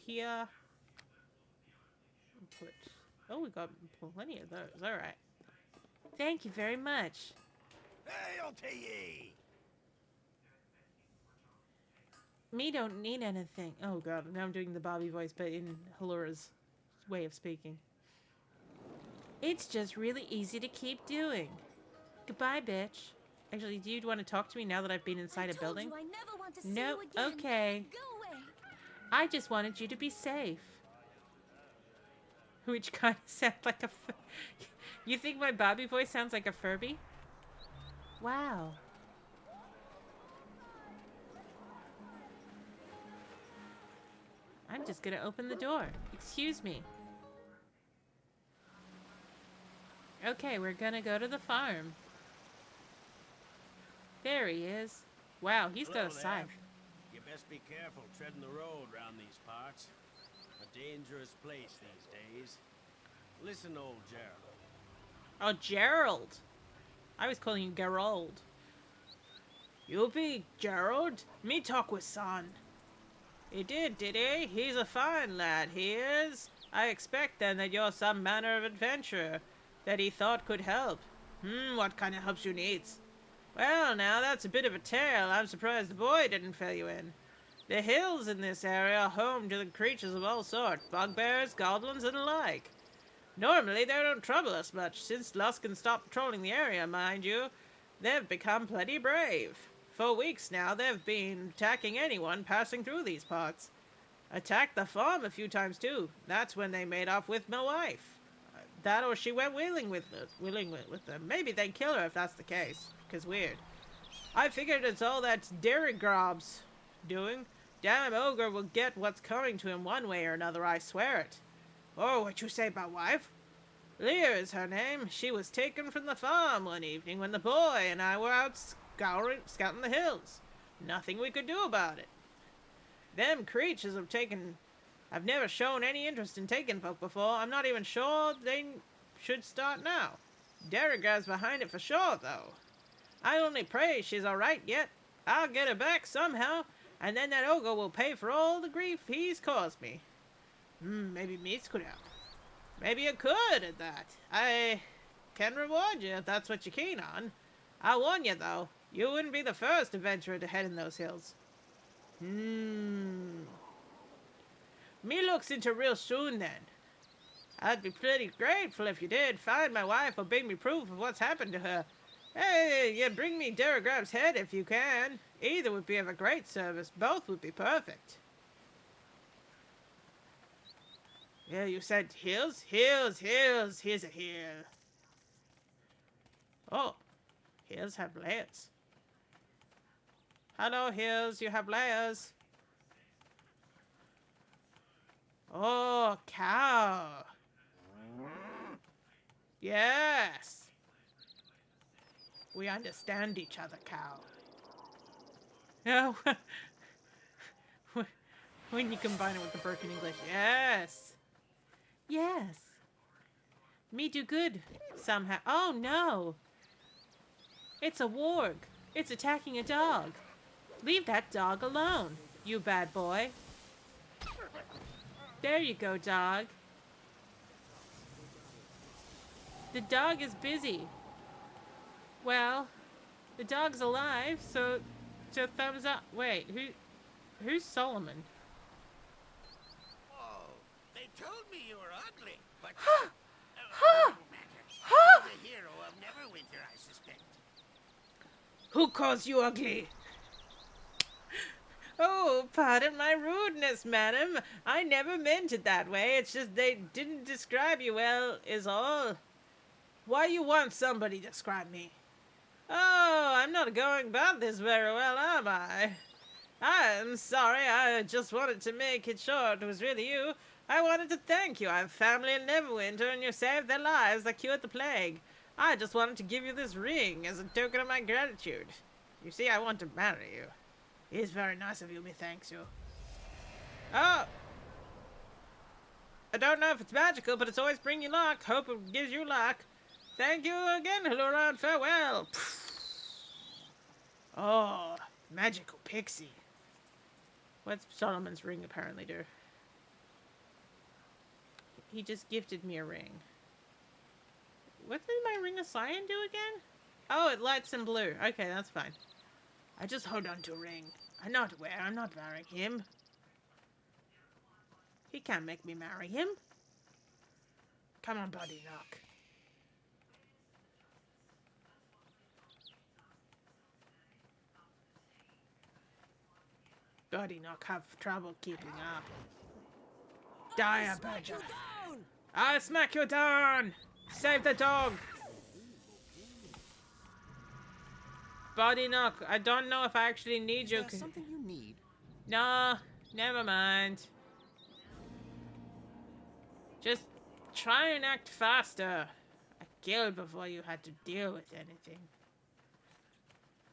here. Oh, we got plenty of those. All right. Thank you very much. Hail to ye! Me don't need anything. Oh god, now I'm doing the Bobby voice, but in Halura's way of speaking. It's just really easy to keep doing. Goodbye, bitch. Actually, do you want to talk to me now that I've been inside a building? I never want to see Nope. you again. Okay. Go away. I just wanted you to be safe. Which kind of sounds like a... You think my Bobby voice sounds like a Furby? Wow. I'm just gonna open the door. Excuse me. Okay, we're gonna go to the farm. There he is. Wow, he's got a Hello scythe. there. You best be careful treading the road round these parts. A dangerous place these days. Listen, old Gerald. Oh, Gerald. I was calling you Gerald. You be Gerald? Me talk with son. He did he? He's a fine lad, he is. I expect then that you're some manner of adventurer that he thought could help. What kind of help you needs? Well, now, that's a bit of a tale. I'm surprised the boy didn't fill you in. The hills in this area are home to the creatures of all sorts, bugbears, goblins, and the like. Normally, they don't trouble us much. Since Luskin stopped patrolling the area, mind you, they've become plenty brave. For weeks now, they've been attacking anyone passing through these parts. Attacked the farm a few times, too. That's when they made off with my wife. That or she went wheeling with them. Maybe they'd kill her if that's the case. 'Cause weird. I figured it's all that Derry Grob's doing. Damn ogre will get what's coming to him one way or another, I swear it. Oh, what you say about wife? Lear is her name. She was taken from the farm one evening when the boy and I were out scouting the hills. Nothing we could do about it. Them creatures have never shown any interest in taking folk before. I'm not even sure they should start now. Derrigar's behind it for sure, though. I only pray she's alright yet. I'll get her back somehow, and then that ogre will pay for all the grief he's caused me. Maybe Meats could help. Maybe you could at that. I can reward you if that's what you're keen on. I'll warn you, though. You wouldn't be the first adventurer to head in those hills. Me looks into real soon, then. I'd be pretty grateful if you did find my wife or bring me proof of what's happened to her. Hey, you bring me Derrigrab's head if you can. Either would be of a great service. Both would be perfect. Yeah, you said hills? Hills. Here's a hill. Oh, hills have layers. Hello, hills. You have layers. Oh, cow. Yes. We understand each other, cow. No. When you combine it with the broken English. Yes. Yes. Me do good somehow. Oh, no. It's a warg. It's attacking a dog. Leave that dog alone, you bad boy. There you go, dog. The dog is busy. Well, the dog's alive, so thumbs up. Wait, who's Solomon? Whoa, they told me you were ugly, but no matter. You're the hero of Neverwinter, I suspect. Who calls you ugly? Oh, pardon my rudeness, madam. I never meant it that way. It's just they didn't describe you well, is all. Why you want somebody to describe me? Oh, I'm not going about this very well, am I? I'm sorry, I just wanted to make it short. It was really you. I wanted to thank you. I have family in Neverwinter, and you saved their lives that cured the plague. I just wanted to give you this ring as a token of my gratitude. You see, I want to marry you. It is very nice of you, methinks you. Oh! I don't know if it's magical, but it's always bring you luck. Hope it gives you luck. Thank you again, Helura, and farewell. Oh, magical pixie. What's Solomon's ring apparently do? He just gifted me a ring. What did my ring of Cyan do again? Oh, it lights in blue. Okay, that's fine. I just hold on to a ring. I'm not aware. I'm not marrying him. He can't make me marry him. Come on, buddy, knock. Buddy knock have trouble keeping up. Die, badger. I'll smack you down. Save the dog. Body knock. I don't know if I actually need you. Is there something you need? No, never mind. Just try and act faster. I killed before you had to deal with anything.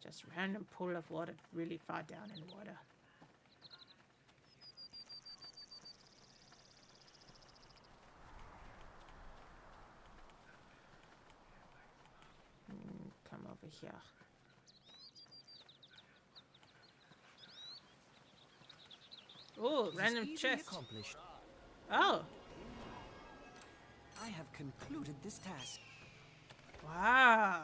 Just random pool of water really far down in water. Come over here. Oh, random chest. Accomplished. Oh, I have concluded this task. wow.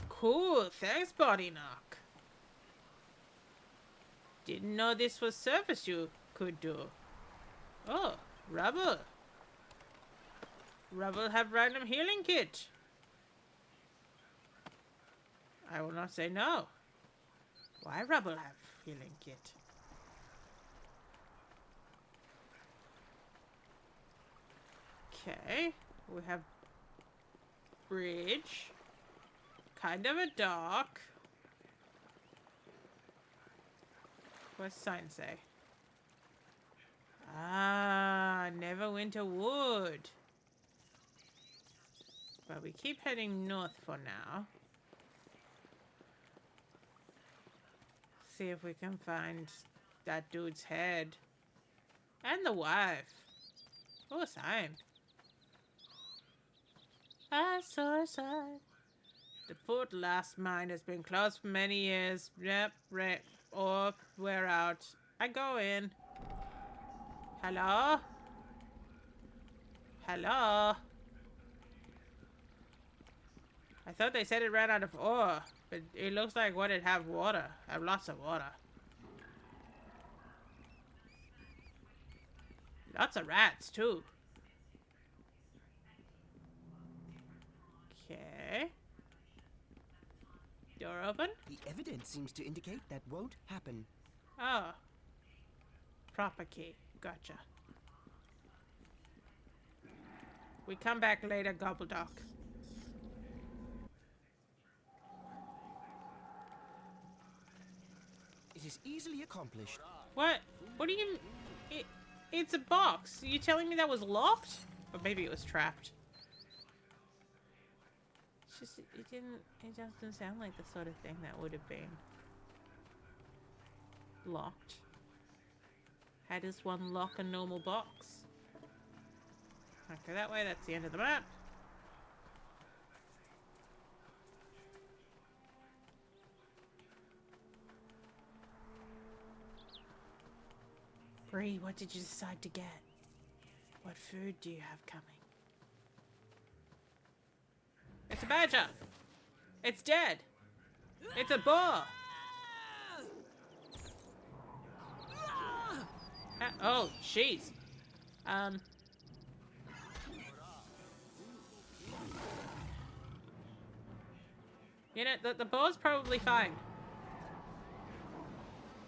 Cool, thanks, Body Knock. Didn't know this was service you could do. Oh, Rubble. Rubble have random healing kit. I will not say no. Why Rubble have healing kit? Okay, we have bridge. Kind of a dock. What's sign say? Ah, Neverwinter Wood. But we keep heading north for now. See if we can find that dude's head. And the wife. Oh, sign. I saw a sign. The port last mine has been closed for many years. Yep, right. Or we're out. I go in. Hello? Hello? I thought they said it ran out of ore, but it looks like what it have water. Have lots of water. Lots of rats too. Okay. Door open? The evidence seems to indicate that won't happen. Oh. Proper key. Gotcha. We come back later, Gobbledoc. It is easily accomplished. What? What do you... it's a box. Are you telling me that was locked? Or maybe it was trapped. It's just... It doesn't sound like the sort of thing that would have been locked. How does one lock a normal box? Okay, that way. That's the end of the map. Bree, what did you decide to get? What food do you have coming? It's a badger! It's dead! It's a boar! Oh, jeez. You know, the boar's probably fine.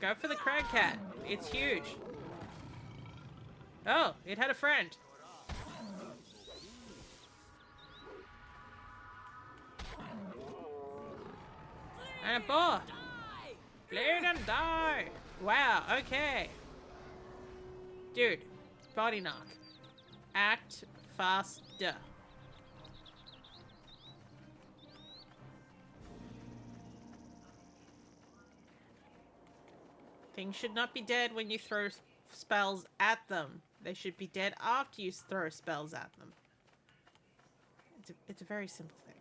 Go for the crag cat. It's huge. Oh, it had a friend. And a boar. Bleed and die. Wow, okay. Dude, Body Knock. Act faster. Things should not be dead when you throw spells at them. They should be dead after you throw spells at them. It's a very simple thing.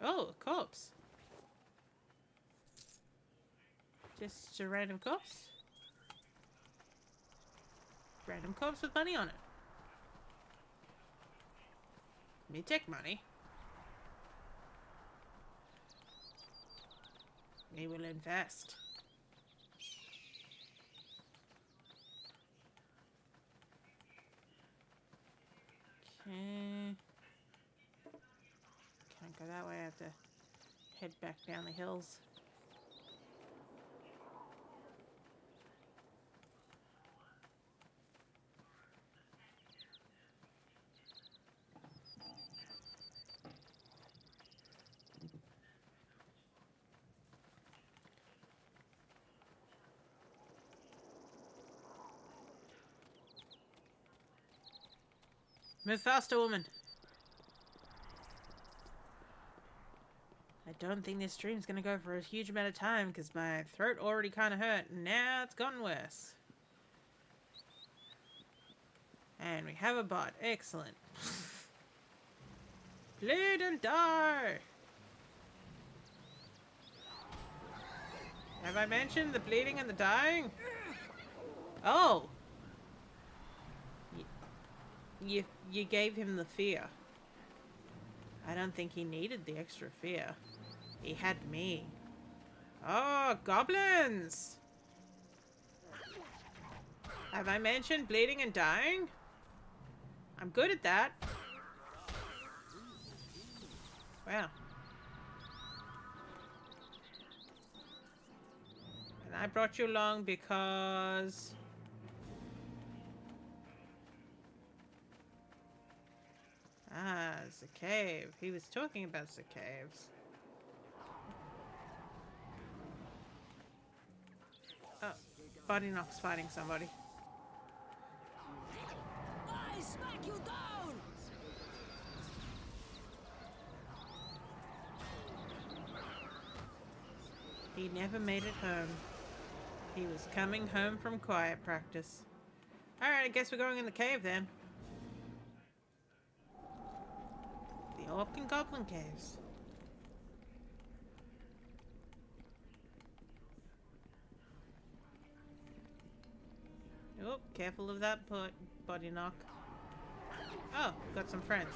Oh, a corpse. Just a random corpse. Random corpse with money on it. Me take money. We will invest. Okay. Can't go that way. I have to head back down the hills. Move faster, woman. I don't think this stream's gonna go for a huge amount of time because my throat already kind of hurt and now it's gotten worse. And we have a bot. Excellent. Bleed and die! Have I mentioned the bleeding and the dying? Oh! You gave him the fear. I don't think he needed the extra fear. He had me. Oh, goblins! Have I mentioned bleeding and dying? I'm good at that. Wow. And I brought you along because... Ah, it's a cave. He was talking about the caves. Oh, Body Knock's fighting somebody. I smack you down! He never made it home. He was coming home from quiet practice. Alright, I guess we're going in the cave then. The Orc and Goblin caves. Oh, careful of that body knock. Oh, got some friends.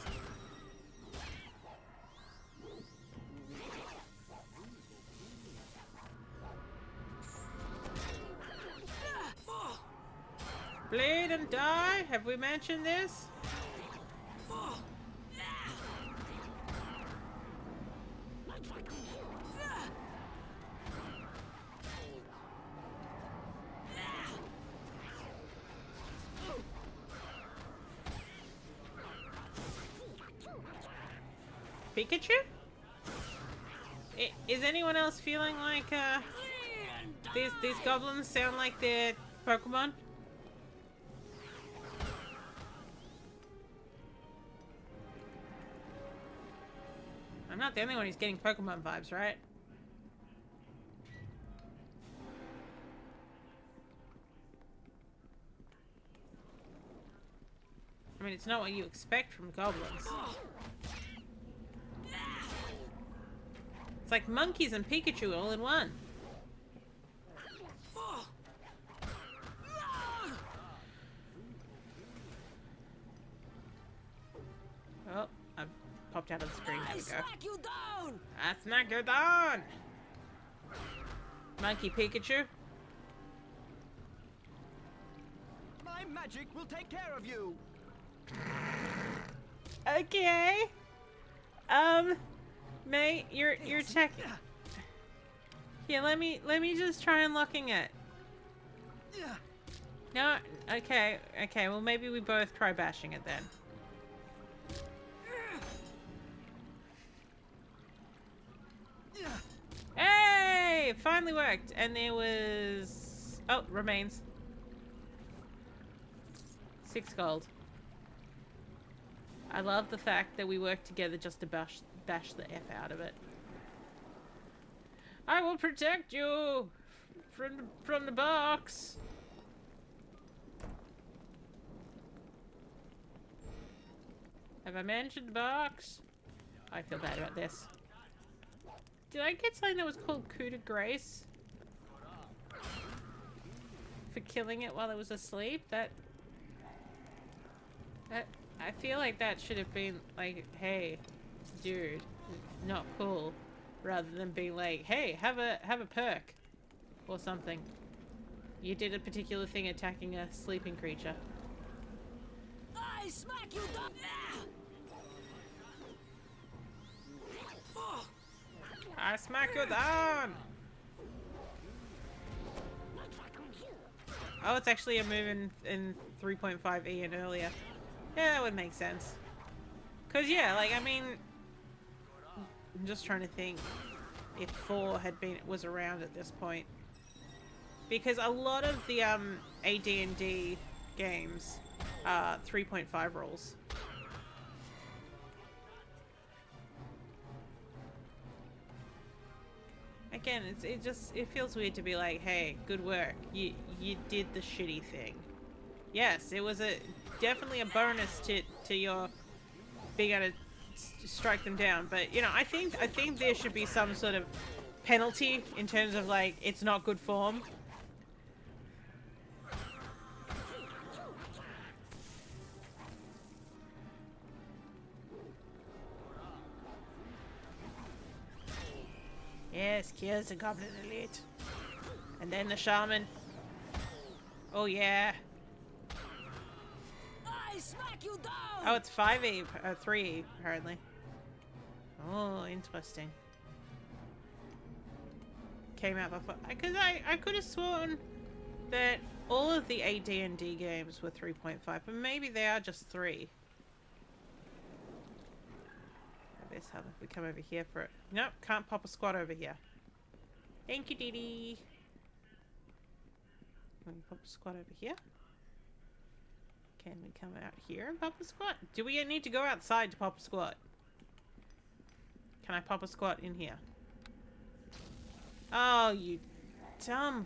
Bleed and die? Have we mentioned this? Pikachu? Is anyone else feeling like these goblins sound like they're Pokemon? I'm not the only one who's getting Pokemon vibes, right? I mean, it's not what you expect from goblins. It's like monkeys and Pikachu all in one. Oh, I've popped out of the screen. There we go. Smack you down! I smack you down! Monkey Pikachu. My magic will take care of you. Okay. Mate, you're checking. Here, let me just try unlocking it. No, okay, well maybe we both try bashing it then. Hey! It finally worked. And there was... Oh, remains. 6 gold. I love the fact that we work together just to bash the F out of it. I will protect you from the box. Have I mentioned the box? I feel bad about this. Did I get something that was called coup de grace? For killing it while it was asleep? That I feel like that should have been like, hey, dude, not cool. Rather than being like, hey, have a perk. Or something. You did a particular thing attacking a sleeping creature. I smack you down! I smack you down! Oh, it's actually a move in 3.5e and earlier. Yeah, that would make sense. Cause yeah, like I mean, I'm just trying to think if 4 was around at this point. Because a lot of the AD&D games are 3.5 rules. again, it feels weird to be like, hey, good work. You did the shitty thing. Yes, it was definitely a bonus to your being able to strike them down. But you know, I think there should be some sort of penalty in terms of like it's not good form. Yes, kills the goblin elite. And then the shaman. Oh yeah. I smack you down! Oh, it's 5E, 3E, apparently. Oh, interesting. Came out before. Because I could have sworn that all of the AD&D games were 3.5, but maybe they are just 3. This how if we come over here for it. Nope, can't pop a squat over here. Thank you, Dee Dee. Can we pop a squat over here? Can we come out here and pop a squat? Do we need to go outside to pop a squat? Can I pop a squat in here? Oh, you dumb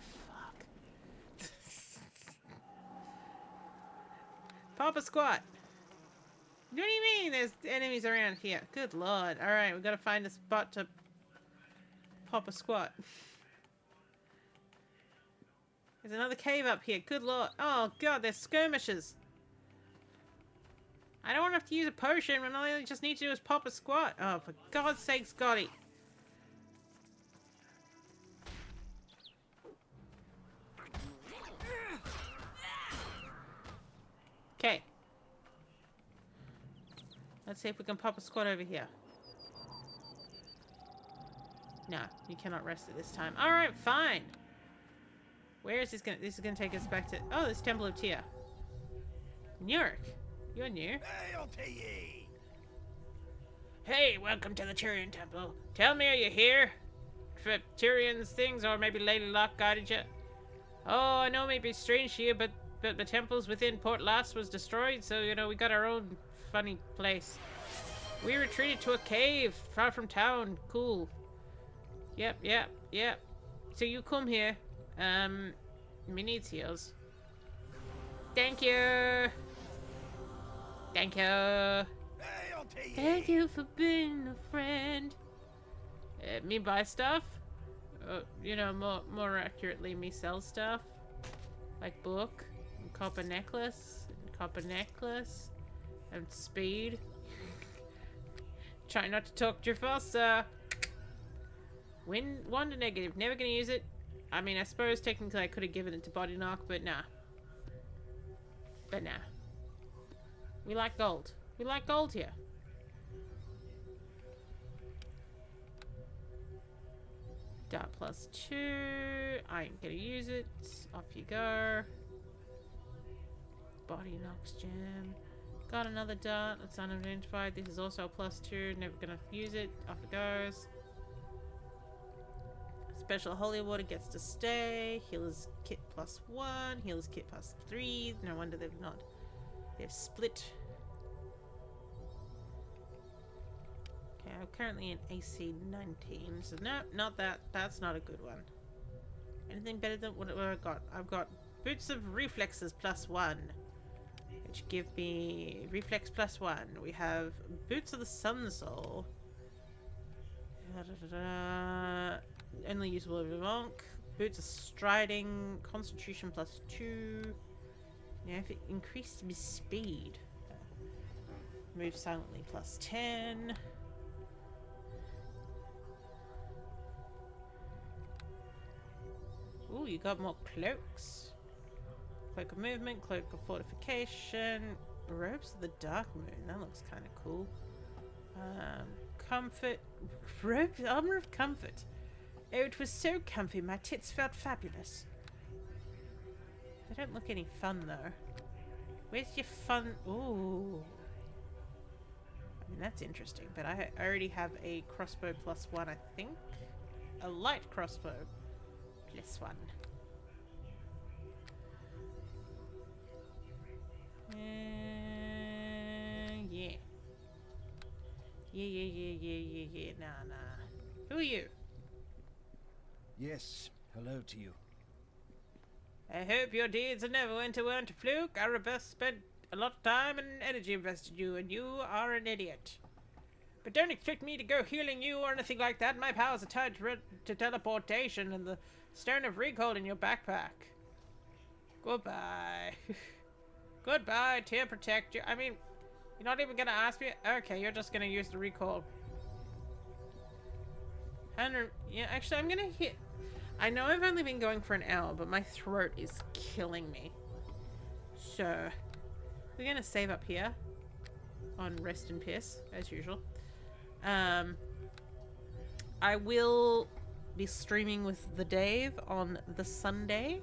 fuck. Pop a squat. What do you mean there's enemies around here? Good lord. Alright, we gotta find a spot to pop a squat. There's another cave up here. Good lord. Oh god, there's skirmishes. I don't want to have to use a potion when all I just need to do is pop a squat. Oh, for God's sake, Scotty. Okay. Let's see if we can pop a squat over here. No, you cannot rest at this time. Alright, fine. Where is this gonna... This is gonna take us back to... Oh, this Temple of Tyr. Newark. You're new. Hey, welcome to the Tyrian Temple. Tell me, are you here? For Tyrion's things, or maybe Lady Locke guided you? Oh, I know it may be strange to you, but the temples within Port Last was destroyed, so, you know, we got our own funny place. We retreated to a cave far from town. Cool. Yep. So you come here. Me needs heals. Thank you. Thank you. Thank you for being a friend. Me buy stuff? You know, more accurately, me sell stuff. Like book, and copper necklace, and speed. Try not to talk too fast, sir. Win 1 to negative. Never gonna use it. I mean, I suppose technically I could have given it to Body Knock, but nah. We like gold. We like gold here. Dart +2. I ain't gonna use it. Off you go. Body Knock's gem. Got another dart that's unidentified. This is also a +2. Never gonna use it. Off it goes. Special holy water gets to stay. Healer's kit +1. Healer's kit +3. No wonder they've split. Okay, I'm currently in AC 19. So no, not that. That's not a good one. Anything better than what I've got? I've got boots of reflexes +1. Which give me reflex +1. We have boots of the sun soul. Only usable over monk. Boots of striding. Constitution +2. Now if it increased my speed. Move silently +10. Ooh, you got more cloaks. Cloak of movement, cloak of fortification, robes of the dark moon. That looks kind of cool. Comfort, robes, armor of comfort. Oh, it was so comfy. My tits felt fabulous. They don't look any fun though. Where's your fun? Ooh. I mean, that's interesting. But I already have a crossbow +1, I think. A light crossbow +1. Yeah. Yeah. Nah. Who are you? Yes, hello to you. I hope your deeds in Neverwinter weren't a fluke. Arabeth spent a lot of time and energy invested in you, and you are an idiot. But don't expect me to go healing you or anything like that. My powers are tied to teleportation and the stone of recall in your backpack. Goodbye. Goodbye, Tear Protect you. I mean, you're not even gonna ask me? Okay, you're just gonna use the recall. 100, yeah, actually, I'm gonna hit. I know I've only been going for an hour, but my throat is killing me. So, we're gonna save up here on Rest and Piss, as usual. I will be streaming with the Dave on the Sunday.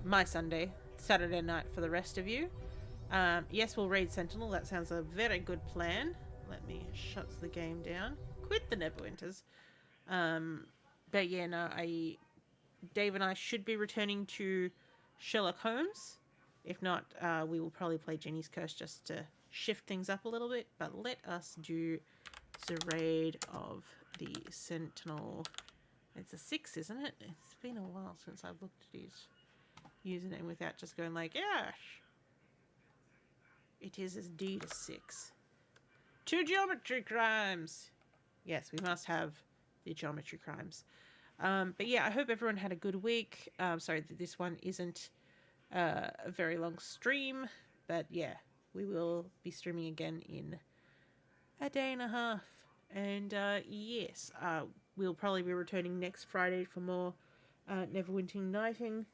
My Sunday. Saturday night for the rest of you. Yes, we'll raid Sentinel. That sounds a very good plan. Let me shut the game down. Quit the Neverwinters. But yeah, no, Dave and I should be returning to Sherlock Holmes. If not, we will probably play Jenny's Curse just to shift things up a little bit. But let us do the raid of the Sentinel. It's a 6, isn't it? It's been a while since I've looked at his username without just going like, yeah. It is indeed a 6. 2 geometry crimes. Yes, we must have the geometry crimes. But yeah, I hope everyone had a good week. Sorry that this one isn't a very long stream. But yeah, we will be streaming again in a day and a half. And yes, we'll probably be returning next Friday for more Neverwinter Nighting.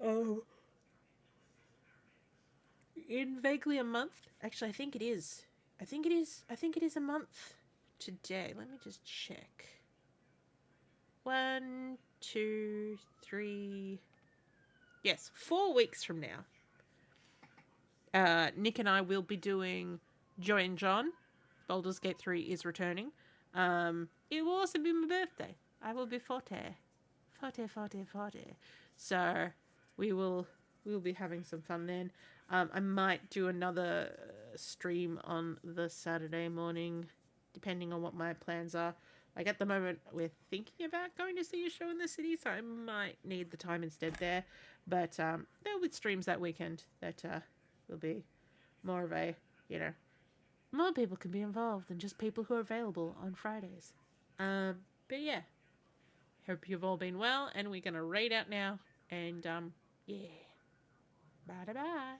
Oh. In vaguely a month. Actually, I think it is. I think it is a month today. Let me just check. 1, 2, 3. Yes, 4 weeks from now. Nick and I will be doing Joy and John. Baldur's Gate 3 is returning. It will also be my birthday. I will be 40. 40. So we will be having some fun then. I might do another stream on the Saturday morning, depending on what my plans are. Like at the moment, we're thinking about going to see a show in the city, so I might need the time instead there. But there'll be streams that weekend that will be more of a, more people can be involved than just people who are available on Fridays. But yeah, hope you've all been well, and we're gonna raid out now. And yeah, bye bye.